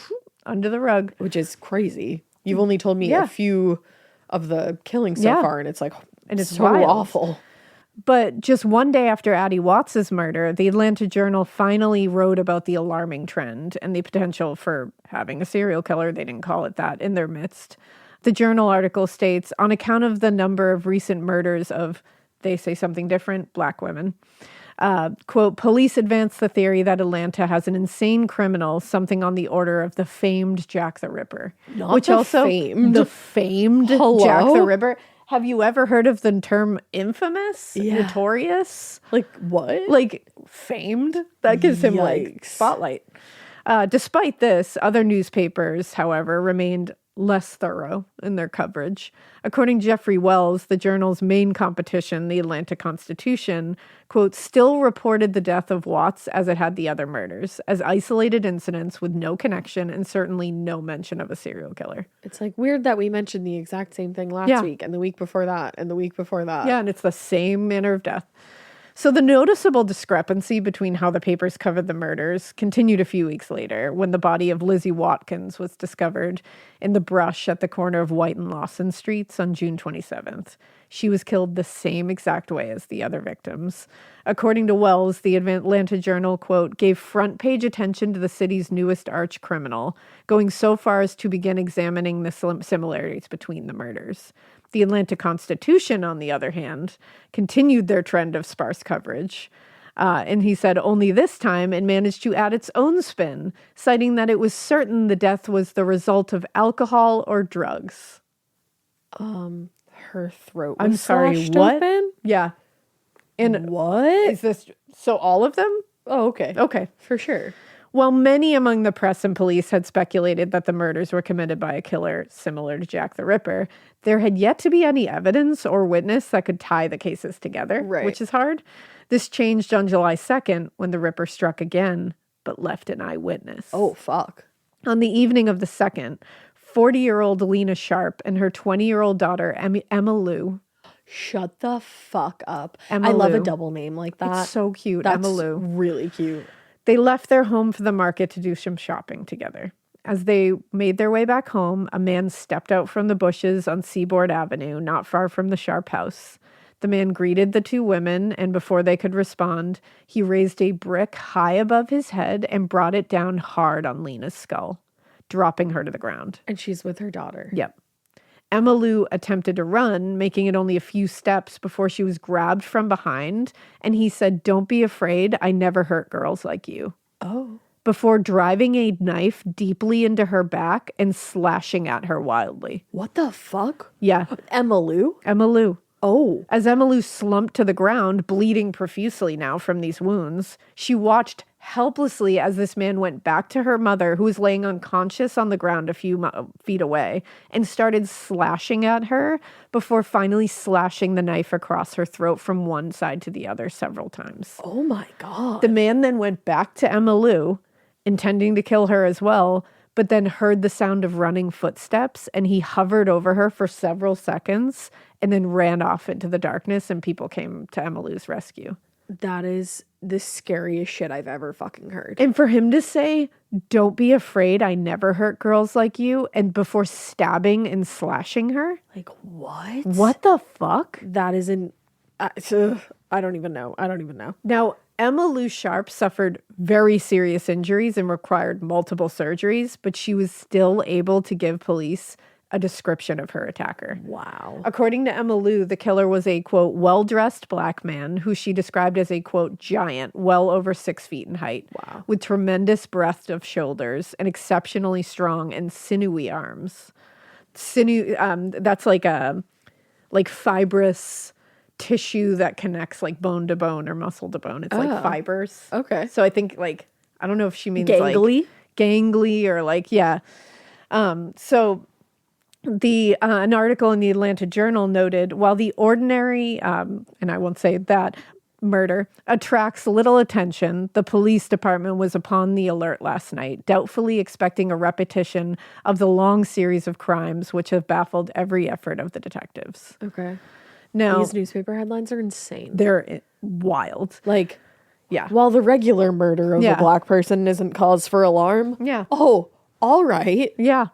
under the rug. which is crazy. You've only told me Yeah. a few of the killings so Yeah. far, and it's like, And it's so wild. awful. But just one day after Addie Watts's murder, the Atlanta Journal finally wrote about the alarming trend and the potential for having a serial killer, they didn't call it that, in their midst. The Journal article states, on account of the number of recent murders of, they say something different, Black women, quote, police advance the theory that Atlanta has an insane criminal, something on the order of the famed Jack the Ripper. Not the famed. The famed Hello? Jack the Ripper. Have you ever heard of the term infamous? Yeah. Notorious? Like, what? Like famed? That gives him like Yikes. spotlight. Despite this, other newspapers, however, remained less thorough in their coverage. According to Jeffrey Wells, the journal's main competition, the Atlanta Constitution, quote, still reported the death of Watts as it had the other murders, as isolated incidents with no connection and certainly no mention of a serial killer. It's like weird that we mentioned the exact same thing last Yeah. week and the week before that and the week before that. Yeah, and it's the same manner of death. So the noticeable discrepancy between how the papers covered the murders continued a few weeks later when the body of Lizzie Watkins was discovered in the brush at the corner of White and Lawson Streets on June 27th. She was killed the same exact way as the other victims. According to Wells, the Atlanta Journal, quote, gave front page attention to the city's newest arch criminal, going so far as to begin examining the similarities between the murders. The Atlanta Constitution, on the other hand, continued their trend of sparse coverage. And he said only this time it managed to add its own spin, citing that it was certain the death was the result of alcohol or drugs. Her throat was I'm sorry, slashed what? open? Yeah. And What? is this so all of them? Oh, okay. Okay. For sure. While many among the press and police had speculated that the murders were committed by a killer similar to Jack the Ripper, there had yet to be any evidence or witness that could tie the cases together, Right. which is hard. This changed on July 2nd when the Ripper struck again, but left an eyewitness. Oh, fuck. On the evening of the 2nd, 40-year-old Lena Sharp and her 20-year-old daughter, Emma Lou. Shut the fuck up. Emma I love Lou. a double name like that. It's so cute, That's Emma Lou. really cute. They left their home for the market to do some shopping together. As they made their way back home, a man stepped out from the bushes on Seaboard Avenue, not far from the Sharp house. The man greeted the two women, and before they could respond, he raised a brick high above his head and brought it down hard on Lena's skull, dropping her to the ground. And she's with her daughter. Yep. Emma Lou attempted to run, making it only a few steps before she was grabbed from behind, and he said, "Don't be afraid, I never hurt girls like you," Oh. before driving a knife deeply into her back and slashing at her wildly. What the fuck? Yeah, Emma Lou? Emma Lou. Oh. As Emma Lou slumped to the ground, bleeding profusely now from these wounds, she watched helplessly as this man went back to her mother, who was laying unconscious on the ground a few feet away, and started slashing at her before finally slashing the knife across her throat from one side to the other several times. Oh my God. The man then went back to Emma Lou, intending to kill her as well, but then heard the sound of running footsteps, and he hovered over her for several seconds and then ran off into the darkness, and people came to Emmylou's rescue. That is the scariest shit I've ever fucking heard. And for him to say, "Don't be afraid, I never hurt girls like you," and before stabbing and slashing her. Like, what? What the fuck? That isn't... I don't even know. Now, Emmylou Sharp suffered very serious injuries and required multiple surgeries, but she was still able to give police a description of her attacker. Wow. According to Emmylou, the killer was a, quote, well-dressed black man who she described as a, quote, giant, well over 6 feet in height. Wow. With tremendous breadth of shoulders and exceptionally strong and sinewy arms. That's like fibrous tissue that connects like bone to bone or muscle to bone. It's like fibers. Okay. So I think like, I don't know if she means Gangly? like gangly or like, yeah. So an article in the Atlanta Journal noted, while the ordinary, and I won't say that, murder attracts little attention, the police department was upon the alert last night, doubtfully expecting a repetition of the long series of crimes which have baffled every effort of the detectives. Okay. Now, These newspaper headlines are insane. they're wild. Like, Yeah. while the regular murder of Yeah. a black person isn't cause for alarm. Yeah. Oh, all right. Yeah.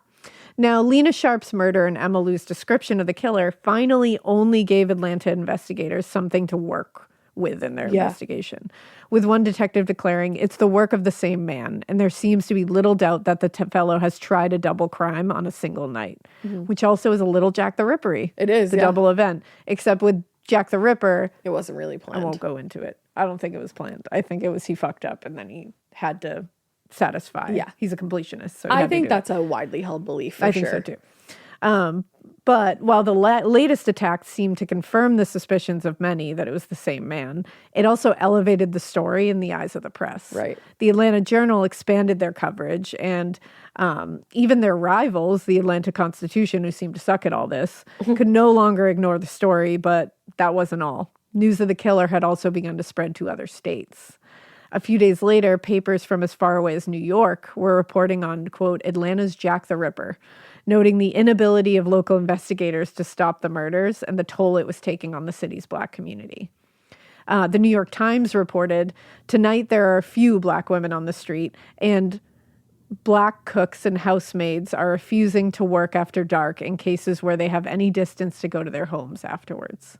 Now, Lena Sharp's murder and Emmylou's description of the killer finally only gave Atlanta investigators something to work with in their investigation, with one detective declaring it's the work of the same man, and there seems to be little doubt that the fellow has tried a double crime on a single night, which also is a little Jack the Rippery. It is, the yeah. double event, except with Jack the Ripper, It wasn't really I planned. won't go into it. I don't think it was planned. I think it was he fucked up and then he had to satisfy. Yeah. He's a completionist. So he I had to think do it. that's a widely held belief for I sure. think so too. But while the latest attacks seemed to confirm the suspicions of many that it was the same man, it also elevated the story in the eyes of the press. Right. The Atlanta Journal expanded their coverage, and even their rivals, the Atlanta Constitution, who seemed to suck at all this, could no longer ignore the story, but that wasn't all. News of the killer had also begun to spread to other states. A few days later, papers from as far away as New York were reporting on, quote, Atlanta's Jack the Ripper, noting the inability of local investigators to stop the murders and the toll it was taking on the city's black community. The New York Times reported, tonight there are a few black women on the street, and black cooks and housemaids are refusing to work after dark in cases where they have any distance to go to their homes afterwards.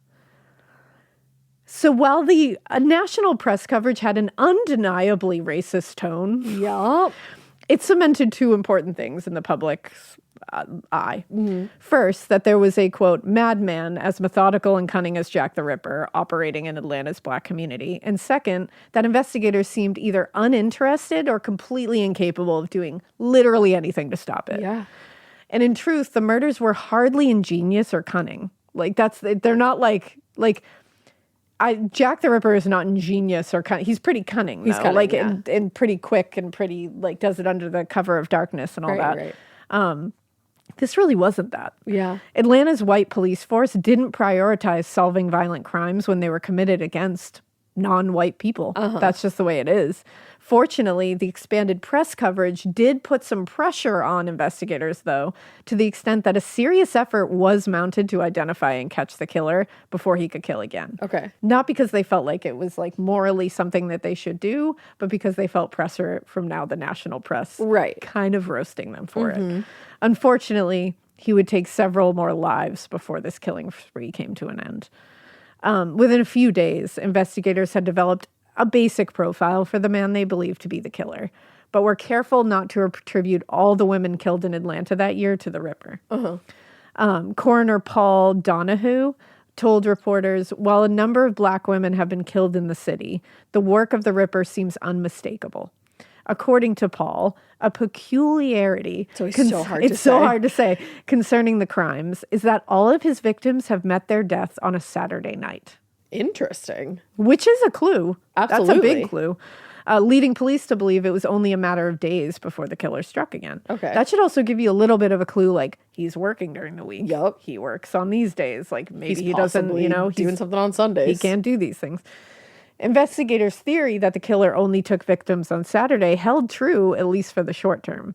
So while the national press coverage had an undeniably racist tone, Yup. it cemented two important things in the public's eye. First, that there was a, quote, madman as methodical and cunning as Jack the Ripper operating in Atlanta's black community. And second, that investigators seemed either uninterested or completely incapable of doing literally anything to stop it. Yeah. And in truth, the murders were hardly ingenious or cunning. Like, they're not like Jack the Ripper is not ingenious or cunning. He's pretty cunning, though. He's cunning, like, yeah. and pretty quick and pretty, like, does it under the cover of darkness and all that. Right. This really wasn't that. Yeah. Atlanta's white police force didn't prioritize solving violent crimes when they were committed against non-white people. That's just the way it is. Fortunately, the expanded press coverage did put some pressure on investigators, though, to the extent that a serious effort was mounted to identify and catch the killer before he could kill again. Okay. Not because they felt like it was like morally something that they should do, but because they felt pressure from now the national press Right. kind of roasting them for it. Unfortunately, he would take several more lives before this killing spree came to an end. Within a few days, investigators had developed a basic profile for the man they believed to be the killer, but were careful not to attribute all the women killed in Atlanta that year to the Ripper. Coroner Paul Donahue told reporters, while a number of black women have been killed in the city, the work of the Ripper seems unmistakable. According to Paul, a peculiarity It's so hard to say. Concerning the crimes is that all of his victims have met their deaths on a Saturday night, Interesting. which is a clue. That's a Absolutely. big clue. Leading police to believe it was only a matter of days before the killer struck again. Okay. That should also give you a little bit of a clue, like, he's working during the week. Yup. He works on these days. Like, maybe He's he doesn't, possibly he's doing something on Sundays. he can't do these things. Investigators' theory that the killer only took victims on Saturday held true, at least for the short term.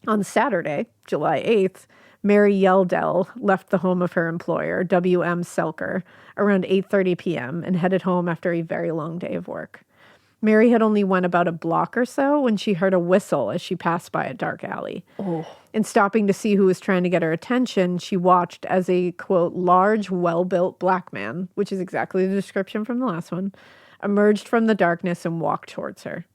On Saturday, July 8th, Mary Yeldell left the home of her employer, W.M. Selker, around 8:30 p.m. and headed home after a very long day of work. Mary had only went about a block or so when she heard a whistle as she passed by a dark alley. Oh. And stopping to see who was trying to get her attention, she watched as a, quote, large, well-built black man, which is exactly the description from the last one, emerged from the darkness and walked towards her.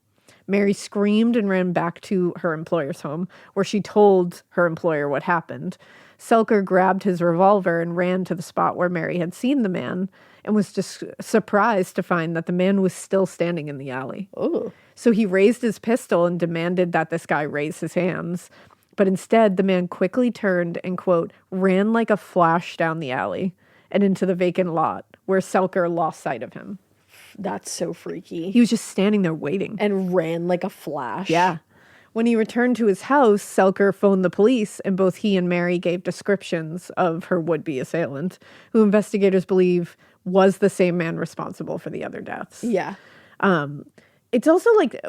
Mary screamed and ran back to her employer's home, where she told her employer what happened. Selker grabbed his revolver and ran to the spot where Mary had seen the man and was just surprised to find that the man was still standing in the alley. Oh. So he raised his pistol and demanded that this guy raise his hands. But instead, the man quickly turned and, quote, ran like a flash down the alley and into the vacant lot, where Selker lost sight of him. That's so freaky. He was just standing there waiting. And ran like a flash. Yeah. When he returned to his house, Selker phoned the police, and both he and Mary gave descriptions of her would-be assailant, who investigators believe was the same man responsible for the other deaths. Yeah. It's also, like,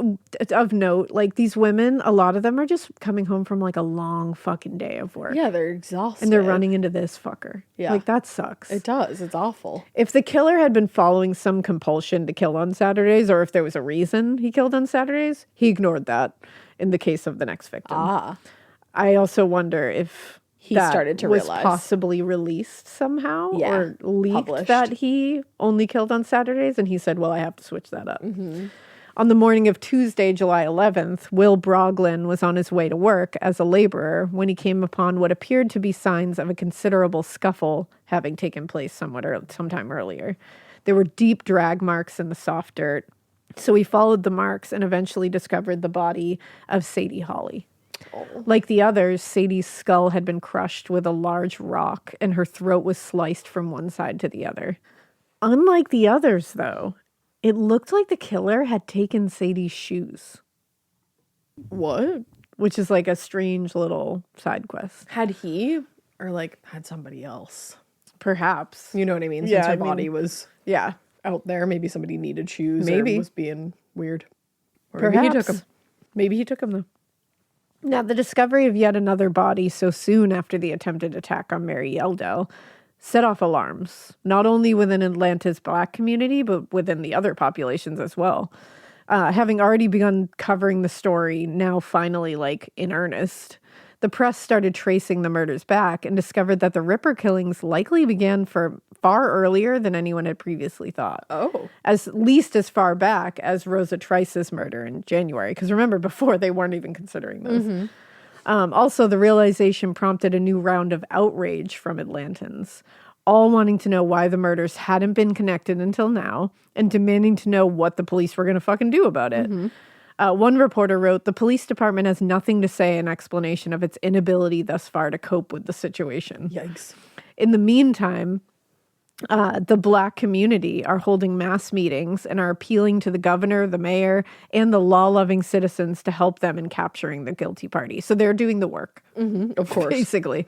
of note, like, these women, a lot of them are just coming home from, like, a long fucking day of work. Yeah, they're exhausted. And they're running into this fucker. Yeah. Like, that sucks. It does. It's awful. If the killer had been following some compulsion to kill on Saturdays, or if there was a reason he killed on Saturdays, he ignored that in the case of the next victim. I also wonder if he that started to was realize. Possibly released somehow, Yeah, or leaked published. that he only killed on Saturdays, and he said, well, I have to switch that up. On the morning of Tuesday, July 11th, Will Broglin was on his way to work as a laborer when he came upon what appeared to be signs of a considerable scuffle having taken place sometime earlier. There were deep drag marks in the soft dirt, so he followed the marks and eventually discovered the body of Sadie Hawley. Like the others, Sadie's skull had been crushed with a large rock, and her throat was sliced from one side to the other. Unlike the others, though, it looked like the killer had taken Sadie's shoes. What? Which is like a strange little side quest. Had he or like had somebody else? Perhaps. You know what I mean? Since Yeah, her I mean, body was Yeah. out there, maybe somebody needed shoes. Maybe. Or was being weird. Or Perhaps. maybe he took them. Maybe he took them, though. Now, the discovery of yet another body so soon after the attempted attack on Mary Yeldell set off alarms, not only within Atlanta's black community, but within the other populations as well. Having already begun covering the story, now finally, like, in earnest, the press started tracing the murders back and discovered that the Ripper killings likely began far earlier than anyone had previously thought. Oh. At least as far back as Rosa Trice's murder in January. Because remember, before they weren't even considering those. Also, the realization prompted a new round of outrage from Atlantans, all wanting to know why the murders hadn't been connected until now and demanding to know what the police were going to fucking do about it. One reporter wrote, "The police department has nothing to say in explanation of its inability thus far to cope with the situation." Yikes. In the meantime, the black community are holding mass meetings and are appealing to the governor, the mayor, and the law-loving citizens to help them in capturing the guilty party. So they're doing the work, Of course. basically.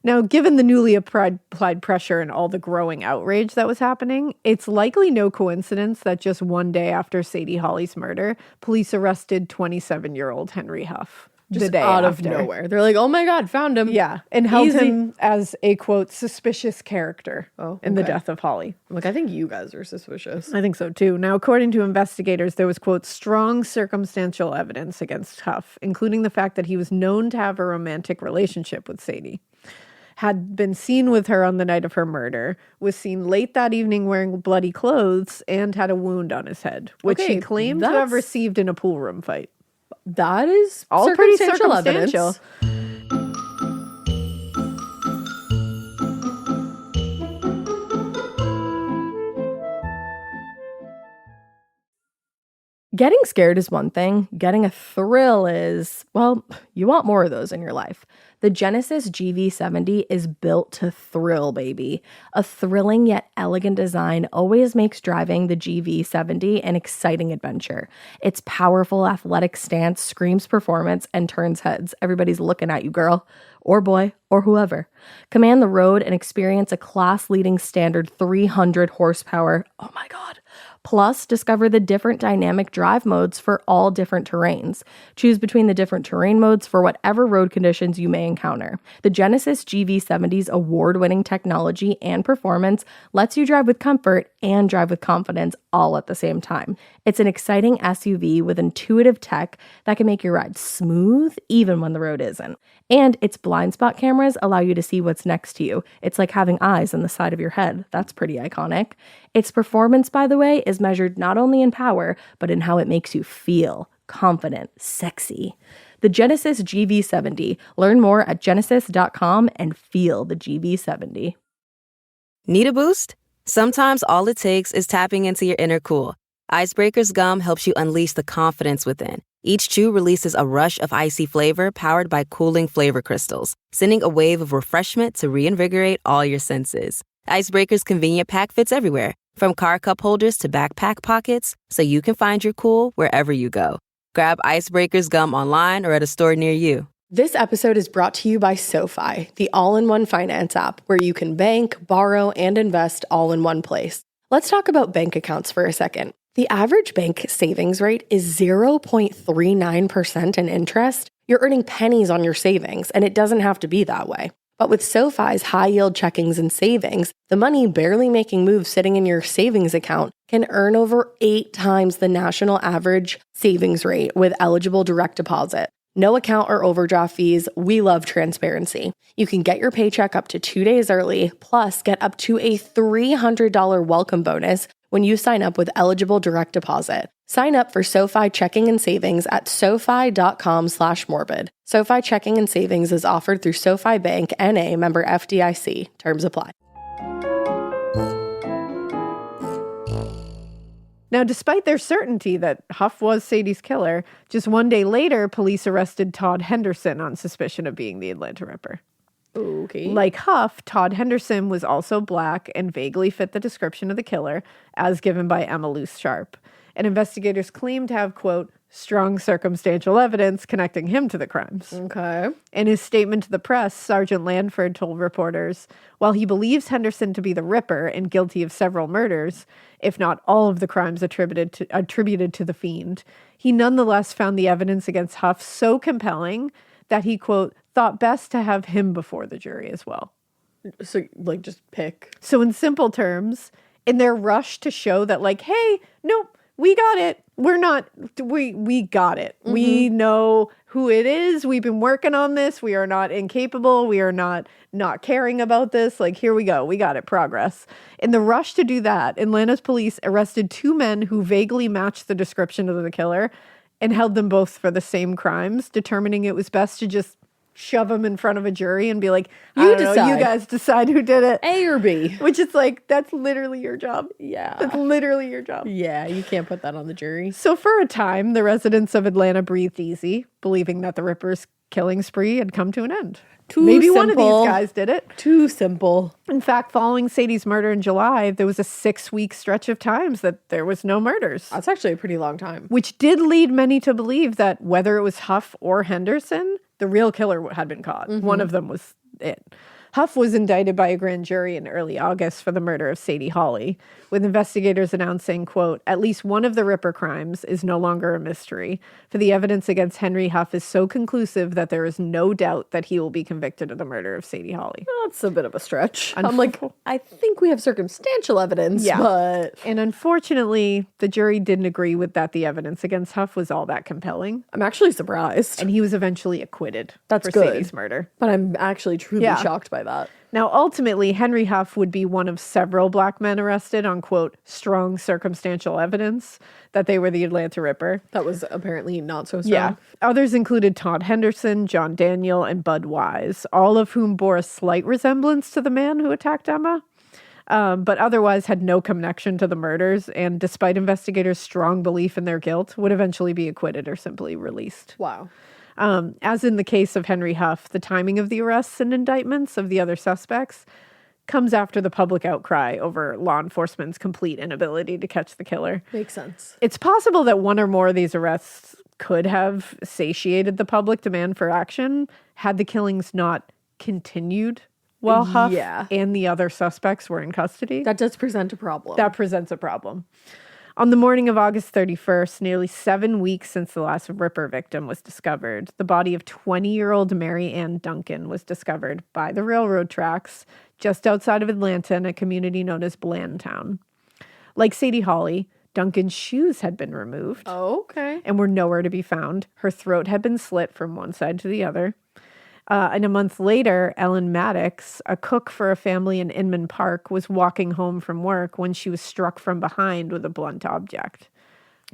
Now, given the newly applied pressure and all the growing outrage that was happening, it's likely no coincidence that just one day after Sadie Hawley's murder, police arrested 27-year-old Henry Huff. Just the day out after. of nowhere. They're like, oh my God, found him. Yeah, and held Easy. him as a, quote, suspicious character in the okay. death of Hawley. I'm like, I think you guys are suspicious. I think so, too. Now, according to investigators, there was, quote, strong circumstantial evidence against Huff, including the fact that he was known to have a romantic relationship with Sadie, had been seen with her on the night of her murder, was seen late that evening wearing bloody clothes, and had a wound on his head, which Okay, he claimed to have that's- received in a pool room fight. That is All pretty circumstantial circumstantial. evidence. Getting scared is one thing. Getting a thrill is, well, you want more of those in your life. The Genesis GV70 is built to thrill, baby. A thrilling yet elegant design always makes driving the GV70 an exciting adventure. Its powerful athletic stance screams performance and turns heads. Everybody's looking at you, girl, or boy, or whoever. Command the road and experience a class-leading standard 300 horsepower. Oh my God. Plus, discover the different dynamic drive modes for all different terrains. Choose between the different terrain modes for whatever road conditions you may encounter. The Genesis GV70's award-winning technology and performance lets you drive with comfort and drive with confidence all at the same time. It's an exciting SUV with intuitive tech that can make your ride smooth even when the road isn't. And its blind spot cameras allow you to see what's next to you. It's like having eyes on the side of your head. That's pretty iconic. Its performance, by the way, is measured not only in power, but in how it makes you feel confident, sexy. The Genesis GV70. Learn more at genesis.com and feel the GV70. Need a boost? Sometimes all it takes is tapping into your inner cool. Icebreaker's gum helps you unleash the confidence within. Each chew releases a rush of icy flavor powered by cooling flavor crystals, sending a wave of refreshment to reinvigorate all your senses. Icebreaker's convenient pack fits everywhere, from car cup holders to backpack pockets, so you can find your cool wherever you go. Grab Icebreaker's gum online or at a store near you. This episode is brought to you by SoFi, the all-in-one finance app where you can bank, borrow, and invest all in one place. Let's talk about bank accounts for a second. The average bank savings rate is 0.39% in interest. You're earning pennies on your savings, and it doesn't have to be that way. But with SoFi's high-yield checkings and savings, the money barely making moves sitting in your savings account can earn over 8 times the national average savings rate with eligible direct deposit. No account or overdraft fees. We love transparency. You can get your paycheck up to 2 days early, plus get up to a $300 welcome bonus when you sign up with eligible direct deposit. Sign up for SoFi checking and savings at SoFi.com/morbid. SoFi checking and savings is offered through SoFi Bank, N.A., member FDIC. Terms apply. Now, despite their certainty that Huff was Sadie's killer, just one day later, police arrested Todd Henderson on suspicion of being the Atlanta Ripper. Okay. Like Huff, Todd Henderson was also black and vaguely fit the description of the killer, as given by Emma Luce Sharp. And investigators claim to have, quote, strong circumstantial evidence connecting him to the crimes. Okay. In his statement to the press, Sergeant Lanford told reporters, while he believes Henderson to be the Ripper and guilty of several murders, if not all of the crimes attributed to the fiend, he nonetheless found the evidence against Huff so compelling that he, quote, thought best to have him before the jury as well. So, like, just pick. So in simple terms, in their rush to show that, like, hey, nope, we got it. We got it. Mm-hmm. We know who it is. We've been working on this. We are not incapable. We are not caring about this. Like, here we go. We got it. Progress. In the rush to do that, Atlanta's police arrested 2 men who vaguely matched the description of the killer and held them both for the same crimes, determining it was best to just shove them in front of a jury and be like, you guys decide who did it. A or B. Which is like, that's literally your job. Yeah. That's literally your job. Yeah, you can't put that on the jury. So for a time, the residents of Atlanta breathed easy, believing that the Ripper's killing spree had come to an end. Maybe simple. One of these guys did it. Too simple. In fact, following Sadie's murder in July, there was a 6-week stretch of times that there was no murders. That's actually a pretty long time. Which did lead many to believe that whether it was Huff or Henderson, the real killer had been caught. Mm-hmm. One of them was it. Huff was indicted by a grand jury in early August for the murder of Sadie Hawley, with investigators announcing, quote, at least one of the Ripper crimes is no longer a mystery, for the evidence against Henry Huff is so conclusive that there is no doubt that he will be convicted of the murder of Sadie Hawley. That's a bit of a stretch. I'm like, I think we have circumstantial evidence, but... And unfortunately, the jury didn't agree with that the evidence against Huff was all that compelling. I'm actually surprised. And he was eventually acquitted for good. Sadie's murder. But I'm actually truly shocked by that. Now, ultimately, Henry Huff would be one of several black men arrested on, quote, strong circumstantial evidence that they were the Atlanta Ripper. That was apparently not so strong. Yeah. Others included Todd Henderson, John Daniel, and Bud Wise, all of whom bore a slight resemblance to the man who attacked Emma, but otherwise had no connection to the murders, and despite investigators' strong belief in their guilt, would eventually be acquitted or simply released. Wow. As in the case of Henry Huff, the timing of the arrests and indictments of the other suspects comes after the public outcry over law enforcement's complete inability to catch the killer. Makes sense. It's possible that one or more of these arrests could have satiated the public demand for action had the killings not continued while Huff and the other suspects were in custody. That does present a problem. That presents a problem. On the morning of August 31st, nearly 7 weeks since the last Ripper victim was discovered, the body of 20-year-old Mary Ann Duncan was discovered by the railroad tracks just outside of Atlanta in a community known as Blandtown. Like Sadie Hawley, Duncan's shoes had been removed. Oh, okay. And were nowhere to be found. Her throat had been slit from one side to the other. And a month later, Ellen Maddox, a cook for a family in Inman Park, was walking home from work when she was struck from behind with a blunt object.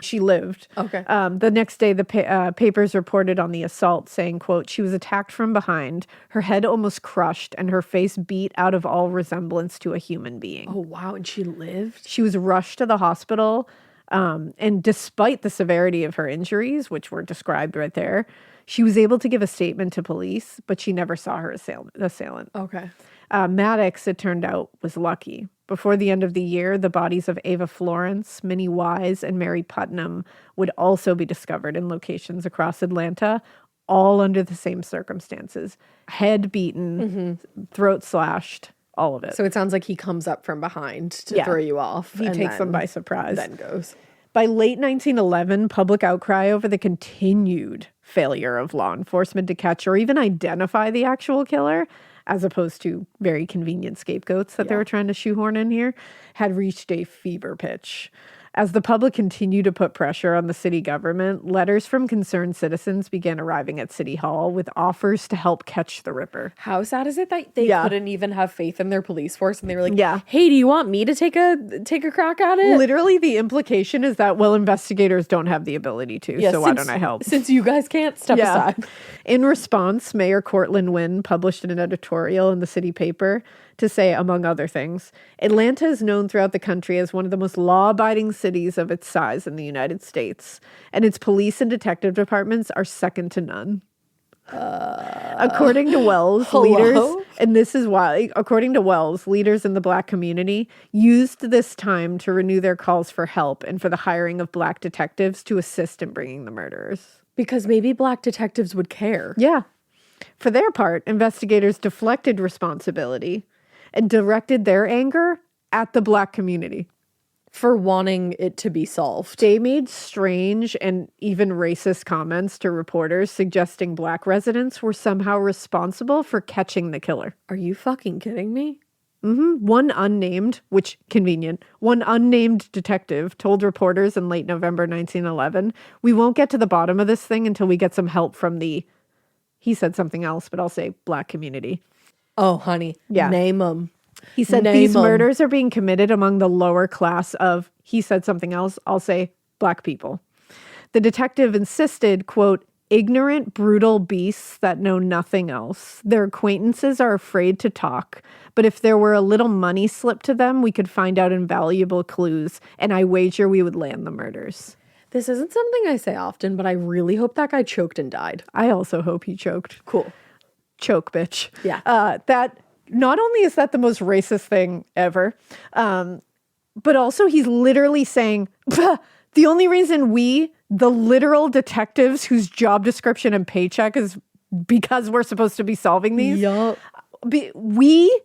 She lived. Okay. The next day, the papers reported on the assault, saying, quote, she was attacked from behind, her head almost crushed, and her face beat out of all resemblance to a human being. Oh, wow. And she lived? She was rushed to the hospital, and despite the severity of her injuries, which were described right there, she was able to give a statement to police, but she never saw her assailant. Okay. Maddox, it turned out, was lucky. Before the end of the year, the bodies of Ava Florence, Minnie Wise, and Mary Putnam would also be discovered in locations across Atlanta, all under the same circumstances. Head beaten, throat slashed, all of it. So it sounds like he comes up from behind to throw you off. He takes them by surprise. Then goes. By late 1911, public outcry over the continued failure of law enforcement to catch or even identify the actual killer, as opposed to very convenient scapegoats that they were trying to shoehorn in here, had reached a fever pitch. As the public continued to put pressure on the city government, letters from concerned citizens began arriving at City Hall with offers to help catch the Ripper. How sad is it that they couldn't even have faith in their police force and they were like, Yeah. hey, do you want me to take a crack at it? Literally, the implication is that, well, investigators don't have the ability to, so why don't I help? Since you guys can't, step aside. In response, Mayor Cortlandt Wynne published an editorial in the city paper to say, among other things, Atlanta is known throughout the country as one of the most law-abiding cities of its size in the United States, and its police and detective departments are second to none. According to Wells, leaders, and this is why, according to Wells, leaders in the Black community used this time to renew their calls for help and for the hiring of Black detectives to assist in bringing the murderers. Because maybe Black detectives would care. Yeah. For their part, investigators deflected responsibility and directed their anger at the Black community. For wanting it to be solved. They made strange and even racist comments to reporters suggesting Black residents were somehow responsible for catching the killer. Are you fucking kidding me? One unnamed detective told reporters in late November 1911, we won't get to the bottom of this thing until we get some help from he said something else, but I'll say Black community. Oh, honey. Yeah. Name them. He said these murders are being committed among the lower class of, he said something else, I'll say Black people. The detective insisted, quote, ignorant, brutal beasts that know nothing else. Their acquaintances are afraid to talk, but if there were a little money slipped to them, we could find out invaluable clues, and I wager we would land the murders. This isn't something I say often, but I really hope that guy choked and died. I also hope he choked. Cool. Choke, bitch. Yeah. That not only is that the most racist thing ever, but also he's literally saying, the only reason the literal detectives whose job description and paycheck is because we're supposed to be solving these, we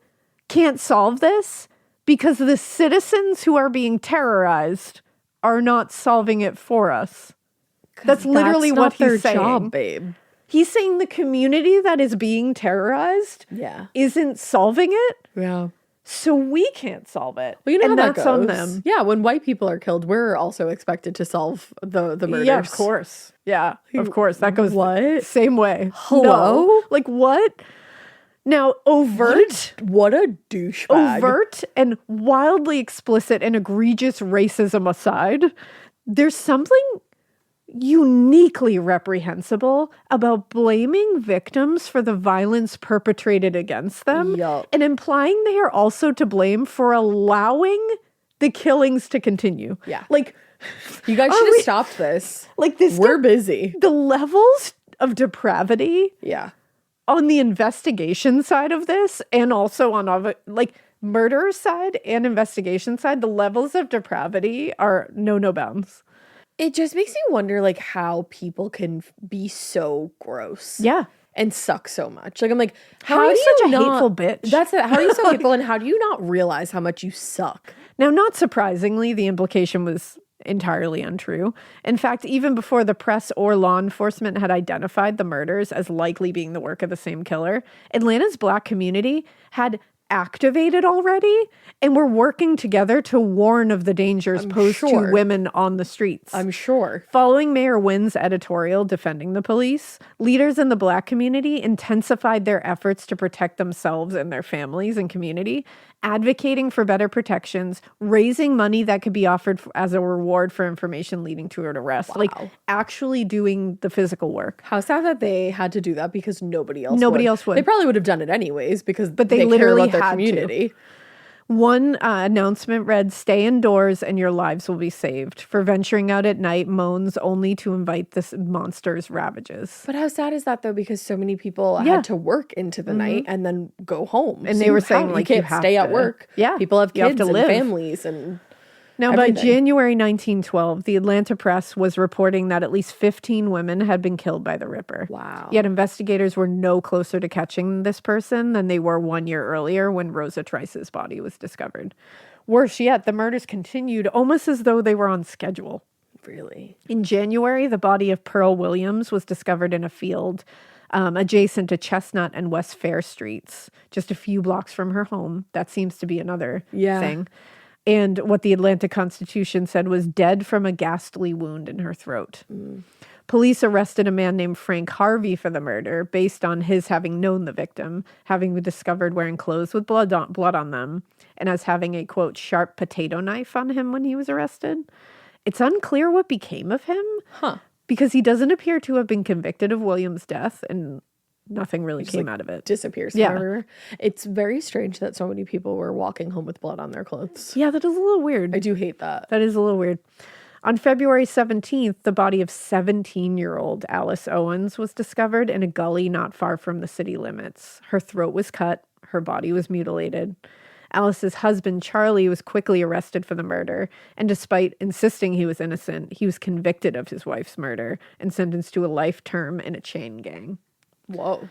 can't solve this because the citizens who are being terrorized are not solving it for us. That's literally what he's saying. Job, babe. He's saying the community that is being terrorized isn't solving it. Yeah. So we can't solve it. Well, you know and how that that's goes. on them. Yeah, when white people are killed, we're also expected to solve the murders. Yeah, of course. Yeah, of course. That goes what? Same way. Hello? No. Like what? Now, overt. What a douchebag. Overt and wildly explicit and egregious racism aside, there's something uniquely reprehensible about blaming victims for the violence perpetrated against them and implying they are also to blame for allowing the killings to continue. Yeah. Like, you guys should have stopped this. Like this. We're busy. The levels of depravity Yeah. on the investigation side of this, and also on like murder side and investigation side. The levels of depravity are no bounds. It just makes me wonder, like, how people can be so gross. Yeah. And suck so much. Like, I'm like, How are you do such a not- hateful bitch? That's it. How are you so hateful, and how do you not realize how much you suck? Now, not surprisingly, the implication was entirely untrue. In fact, even before the press or law enforcement had identified the murders as likely being the work of the same killer, Atlanta's Black community had activated already and were working together to warn of the dangers posed sure. to women on the streets. I'm sure. Following Mayor Wynn's editorial defending the police, leaders in the Black community intensified their efforts to protect themselves and their families and community, advocating for better protections, raising money that could be offered as a reward for information leading to an arrest. Like actually doing the physical work. How sad that they had to do that because nobody else would. They probably would have done it anyways because But they care literally about their had community. One announcement read, "Stay indoors and your lives will be saved. For venturing out at night, moans only to invite this monster's ravages." But how sad is that though? Because so many people Yeah. had to work into the night and then go home. And So they were you saying, have- like, you you can't have stay at to- work. Yeah, People have you have kids to and live. families and Now, by everything. January 1912, the Atlanta press was reporting that at least 15 women had been killed by the Ripper. Wow. Yet investigators were no closer to catching this person than they were 1 year earlier when Rosa Trice's body was discovered. Worse yet, the murders continued almost as though they were on schedule. Really? In January, the body of Pearl Williams was discovered in a field adjacent to Chestnut and West Fair Streets, just a few blocks from her home. That seems to be another thing. And what the Atlanta Constitution said was dead from a ghastly wound in her throat. Police arrested a man named Frank Harvey for the murder based on his having known the victim, having been discovered wearing clothes with blood on them, and as having a, quote, sharp potato knife on him when he was arrested. It's unclear what became of him because he doesn't appear to have been convicted of Williams' death, and nothing really came out of it. Disappears. Yeah. Everywhere. It's very strange that so many people were walking home with blood on their clothes. Yeah, that is a little weird. I do hate that. That is a little weird. On February 17th, the body of 17-year-old Alice Owens was discovered in a gully not far from the city limits. Her throat was cut. Her body was mutilated. Alice's husband, Charlie, was quickly arrested for the murder, and despite insisting he was innocent, he was convicted of his wife's murder and sentenced to a life term in a chain gang. Whoa.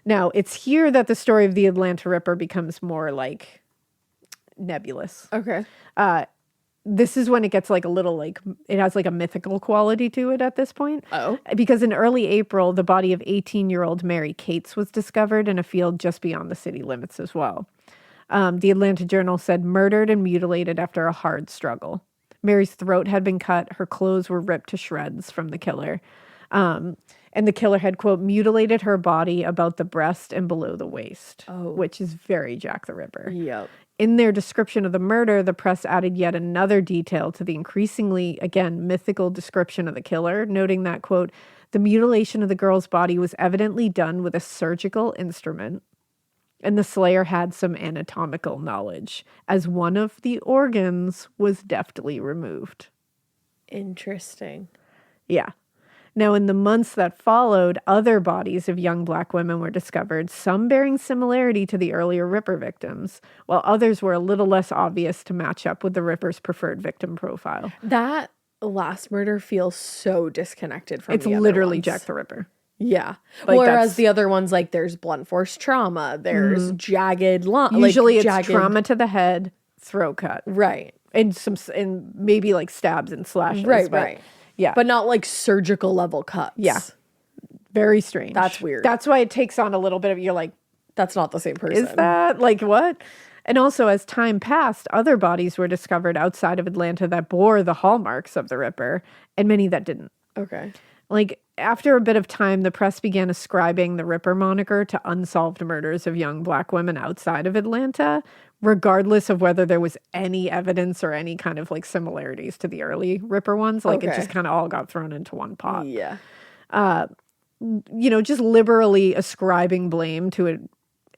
Now, it's here that the story of the Atlanta Ripper becomes more like nebulous. Okay. This is when it gets like a little like, it has like a mythical quality to it at this point. Oh. Because in early April, the body of 18-year-old Mary Cates was discovered in a field just beyond the city limits as well. The Atlanta Journal said, murdered and mutilated after a hard struggle. Mary's throat had been cut. Her clothes were ripped to shreds from the killer. And the killer had, quote, mutilated her body about the breast and below the waist, which is very Jack the Ripper. Yep. In their description of the murder, the press added yet another detail to the increasingly, again, mythical description of the killer, noting that, quote, the mutilation of the girl's body was evidently done with a surgical instrument, and the slayer had some anatomical knowledge, as one of the organs was deftly removed. Interesting. Yeah. Now, in the months that followed, other bodies of young Black women were discovered, some bearing similarity to the earlier Ripper victims, while others were a little less obvious to match up with the Ripper's preferred victim profile. That last murder feels so disconnected from It's the other literally ones. Jack the Ripper. Yeah. Like, Whereas that's- the other ones, like there's blunt force trauma, there's jagged Usually like, it's jagged, trauma to the head, throat cut, Right. and maybe like stabs and slashes. Right, but, right. Yeah. But not like surgical level cuts. Yeah. Very strange. That's weird. That's why it takes on a little bit of, you're like, That's not the same person. is that like what? And also, as time passed, other bodies were discovered outside of Atlanta that bore the hallmarks of the Ripper, and many that didn't. Okay. Like, after a bit of time, the press began ascribing the Ripper moniker to unsolved murders of young Black women outside of Atlanta, regardless of whether there was any evidence or any kind of like similarities to the early Ripper ones. Like, it Okay. just kind of all got thrown into one pot. Yeah. You know, just liberally ascribing blame to an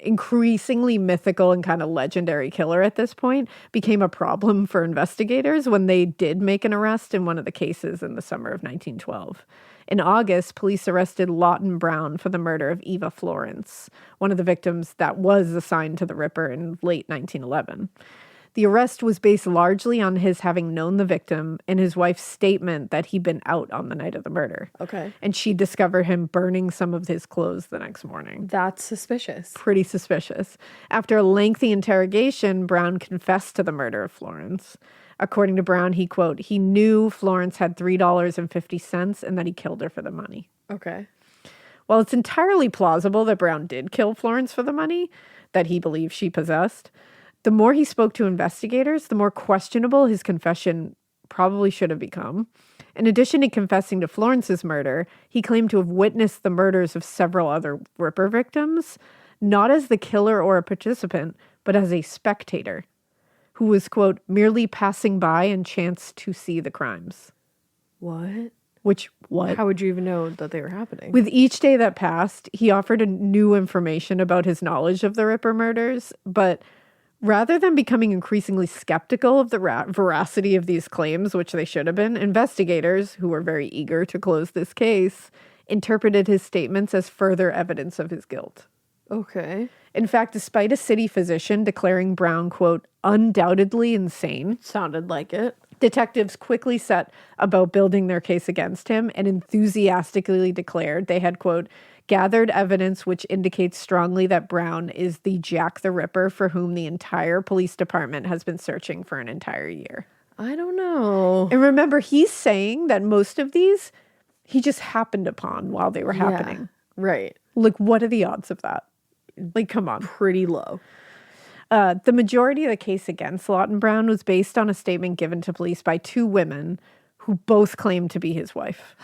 increasingly mythical and kind of legendary killer at this point became a problem for investigators when they did make an arrest in one of the cases in the summer of 1912. In August, police arrested Lawton Brown for the murder of Eva Florence, one of the victims that was assigned to the Ripper in late 1911. The arrest was based largely on his having known the victim and his wife's statement that he'd been out on the night of the murder. Okay. And she discovered him burning some of his clothes the next morning. That's suspicious. Pretty suspicious. After a lengthy interrogation, Brown confessed to the murder of Florence. According to Brown, he knew Florence had $3.50 and that he killed her for the money. Okay. While it's entirely plausible that Brown did kill Florence for the money that he believed she possessed, the more he spoke to investigators, the more questionable his confession probably should have become. In addition to confessing to Florence's murder, he claimed to have witnessed the murders of several other Ripper victims, not as the killer or a participant, but as a spectator who was, quote, merely passing by and chanced to see the crimes. What? What? How would you even know that they were happening? With each day that passed, he offered new information about his knowledge of the Ripper murders, but rather than becoming increasingly skeptical of the veracity of these claims, which they should have been, investigators, who were very eager to close this case, interpreted his statements as further evidence of his guilt. Okay. In fact, despite a city physician declaring Brown, quote, undoubtedly insane, Sounded like it. detectives quickly set about building their case against him and enthusiastically declared they had, quote, gathered evidence which indicates strongly that Brown is the Jack the Ripper for whom the entire police department has been searching for an entire year. I don't know. And remember, he's saying that most of these he just happened upon while they were happening. Right. Like, what are the odds of that? Like, come on. Pretty low. The majority of the case against Lawton Brown was based on a statement given to police by two women who both claimed to be his wife.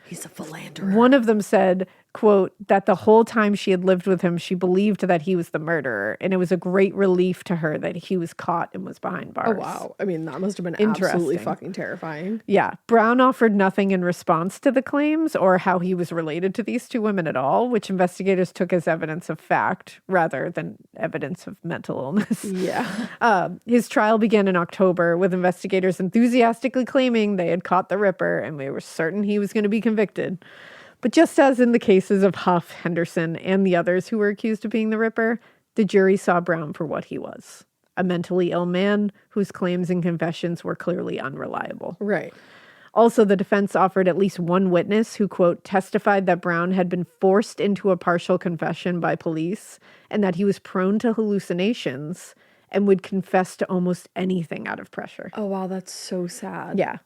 He's a philanderer. One of them said, quote, that the whole time she had lived with him, she believed that he was the murderer, and it was a great relief to her that he was caught and was behind bars. Oh, wow. I mean, that must have been Interesting. absolutely fucking terrifying. Yeah. Brown offered nothing in response to the claims or how he was related to these two women at all, which investigators took as evidence of fact rather than evidence of mental illness. Yeah. His trial began in October with investigators enthusiastically claiming they had caught the Ripper and they were certain he was going to be convicted. But just as in the cases of Huff, Henderson, and the others who were accused of being the Ripper, the jury saw Brown for what he was, a mentally ill man whose claims and confessions were clearly unreliable. Right. Also, the defense offered at least one witness who, quote, testified that Brown had been forced into a partial confession by police and that he was prone to hallucinations and would confess to almost anything out of pressure. Oh, wow. That's so sad. Yeah.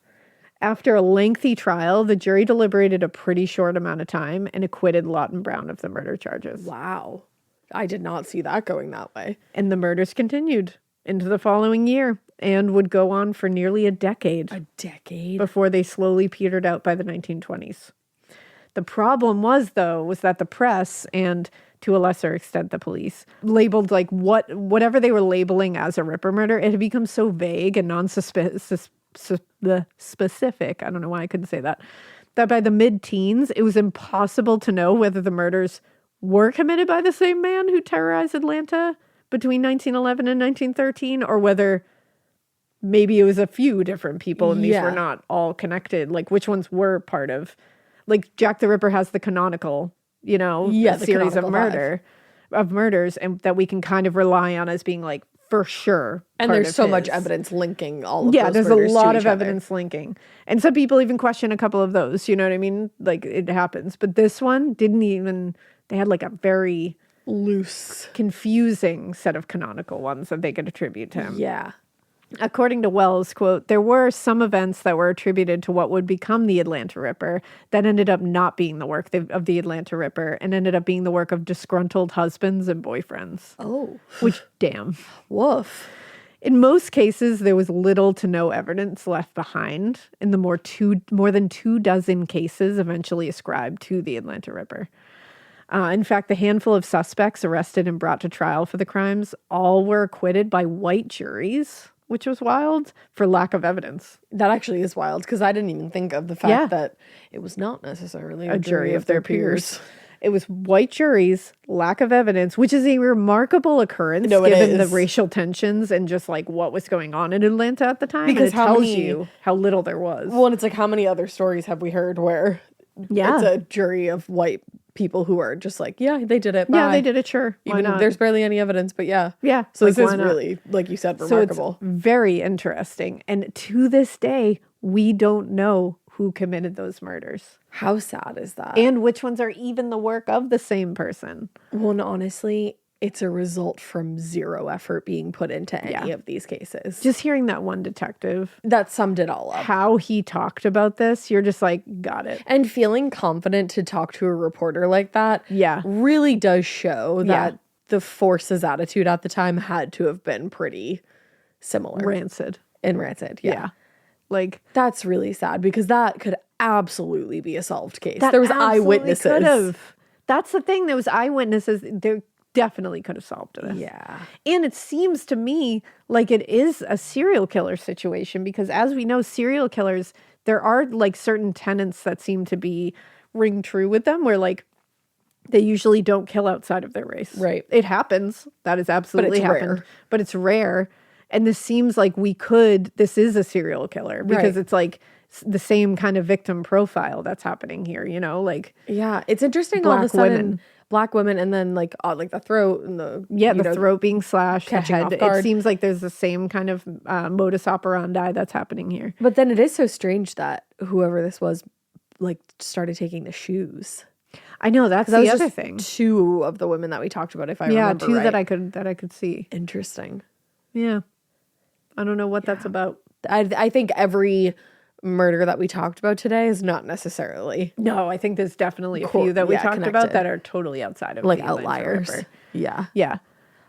After a lengthy trial, the jury deliberated a pretty short amount of time and acquitted Lawton Brown of the murder charges. Wow. I did not see that going that way. And the murders continued into the following year and would go on for nearly a decade. A decade? Before they slowly petered out by the 1920s. The problem was that the press and, to a lesser extent, the police labeled like whatever they were labeling as a Ripper murder, it had become so vague and specific, I don't know why I couldn't say that by the mid-teens, it was impossible to know whether the murders were committed by the same man who terrorized Atlanta between 1911 and 1913, or whether maybe it was a few different people and these were not all connected, like which ones were part of, like Jack the Ripper has the canonical, the series of murders, and that we can kind of rely on as being like for sure. And there's so much evidence linking all of those there's a murders lot to of each other. evidence linking. And some people even question a couple of those, you know what I mean? Like it happens. But this one they had like a very loose, confusing set of canonical ones that they could attribute to him. Yeah. According to Wells, quote, there were some events that were attributed to what would become the Atlanta Ripper that ended up not being the work of the Atlanta Ripper and ended up being the work of disgruntled husbands and boyfriends. Oh. Which, damn. Woof. In most cases, there was little to no evidence left behind in the more than 24 cases eventually ascribed to the Atlanta Ripper. In fact, the handful of suspects arrested and brought to trial for the crimes all were acquitted by white juries, which was wild, for lack of evidence. That actually is wild, because I didn't even think of the fact that it was not necessarily a jury of their peers. It was white juries, lack of evidence, which is a remarkable occurrence given the racial tensions and just like what was going on in Atlanta at the time. Because it tells you how little there was. Well, and it's like, how many other stories have we heard where Yeah. it's a jury of white people who are just like, yeah, they did it. Yeah, bye. they did it. Sure. Why Even not? there's barely any evidence, but yeah. Yeah. So like, this why is not? really, like you said, So remarkable. it's very interesting. And to this day, we don't know who committed those murders How sad is that? and which ones are even the work of the same person. Well, and honestly, it's a result from zero effort being put into any of these cases. Just hearing that one detective, that summed it all up. how he talked about this, you're just like, got it. And feeling confident to talk to a reporter like that Yeah. really does show that Yeah. the force's attitude at the time had to have been pretty similar. Rancid. And rancid, yeah. Like, That's really sad because that could absolutely be a solved case. that There was absolutely eyewitnesses. could've. That's the thing. There was eyewitnesses. They definitely could have solved this. Yeah. And it seems to me like it is a serial killer situation because as we know, serial killers, there are like certain tenets that seem to be ring true with them where like they usually don't kill outside of their race. Right. It happens. That has absolutely it's happened. rare. But it's rare. And this seems like this is a serial killer because Right. it's like the same kind of victim profile that's happening here, like Yeah. It's interesting all of a Black sudden. women. Black women and then like the throat and the the throat being slashed, the catching head. off It guard. seems like there's the same kind of modus operandi that's happening here. But then it is so strange that whoever this was like started taking the shoes. I know that's That the was other just thing. two of the women that we talked about, if I Yeah, remember two right. that I could see. Interesting. Yeah, I don't know what that's about. I think every murder that we talked about today is not necessarily No, I think there's definitely a Cool. few that we Yeah, talked about connected. that are totally outside of like the Atlanta outliers. Ripper. Yeah. Yeah,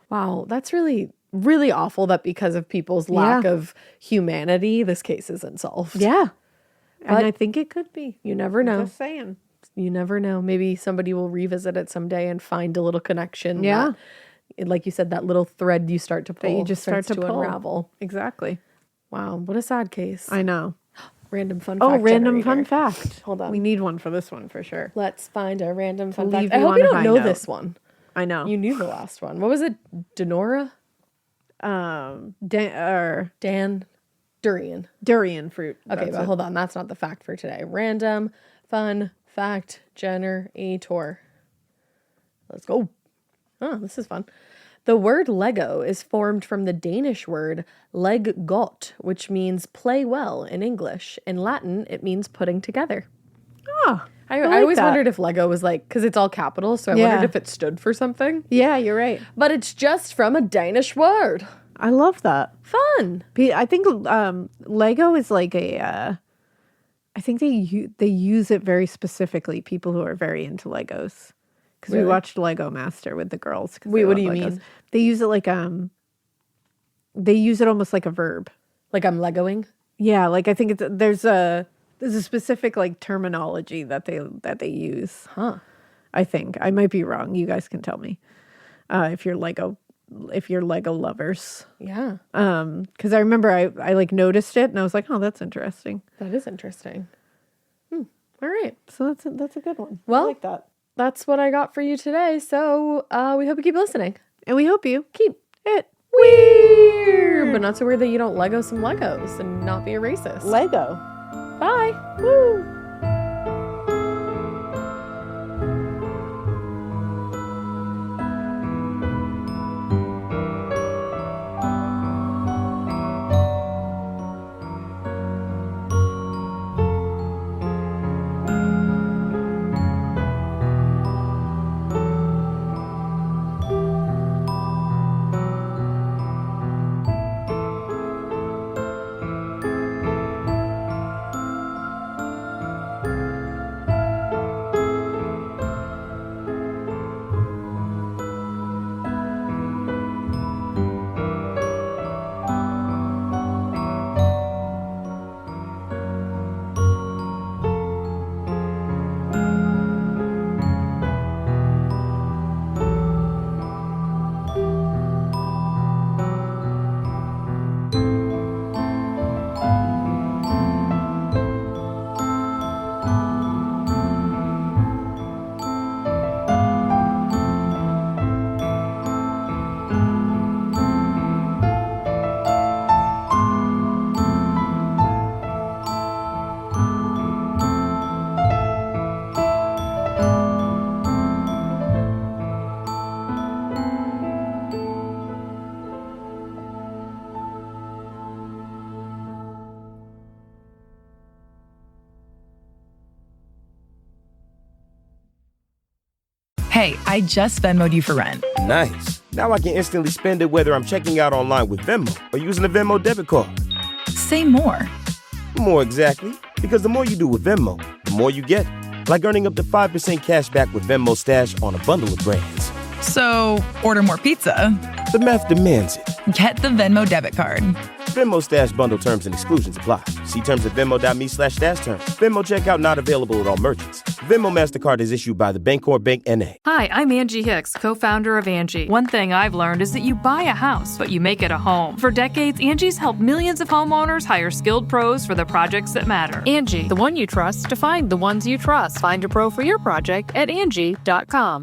Wow. That's really, really awful that because of people's lack of humanity, this case isn't solved. yeah, and But I think it could be. You never know. Just saying. You never know. Maybe somebody will revisit it someday and find a little connection. Yeah. that- like you said, that little thread you start to pull. That you just start starts to pull. unravel. Exactly. Wow. What a sad case. I know. Random fun Oh, fact. random generator. fun fact. Hold on. We need one for this one for sure. Let's find a random fun leave fact. I you hope on you a don't high know note. this one. I know. You knew the last one. What was it? Denora? Dan? Durian. Durian fruit. Okay, That's but it. hold on. That's not the fact for today. Random fun fact generator. Let's go. Oh, this is fun. The word Lego is formed from the Danish word leg godt, which means play well in English. In Latin, it means putting together. Oh, I like always that. wondered if Lego was like, because it's all capital, so I Yeah. wondered if it stood for something. Yeah, you're right. But it's just from a Danish word. I love that. Fun. I think Lego is like a. I think they use it very specifically. People who are very into Legos, because we Really? watched Lego Master with the girls. 'Cause Wait, they what do love you Legos. mean? They use it like They use it almost like a verb. Like I'm Legoing. Yeah, like I think there's a specific like terminology that they use. Huh. I think I might be wrong. You guys can tell me if you're Lego lovers. Yeah, Because I remember I like noticed it and I was like, oh, that's interesting. that is interesting. All right. So that's a good one. Well, I like that, That's what I got for you today. So we hope you keep listening. and we hope you Keep it weird, but not so weird that you don't Lego some Legos and not be a racist. Lego. Bye. Woo. Hey, I just Venmo'd you for rent. Nice. Now I can instantly spend it whether I'm checking out online with Venmo or using a Venmo debit card. Say more. More exactly. Because the more you do with Venmo, the more you get. Like earning up to 5% cash back with Venmo Stash on a bundle of brands. So, order more pizza. The math demands it. Get the Venmo debit card. Venmo Stash bundle terms and exclusions apply. See terms at venmo.me/stash terms. Venmo checkout not available at all merchants. Venmo MasterCard is issued by the Bancorp Bank N.A. Hi, I'm Angie Hicks, co-founder of Angie. One thing I've learned is that you buy a house, but you make it a home. For decades, Angie's helped millions of homeowners hire skilled pros for the projects that matter. Angie, the one you trust to find the ones you trust. Find a pro for your project at Angie.com.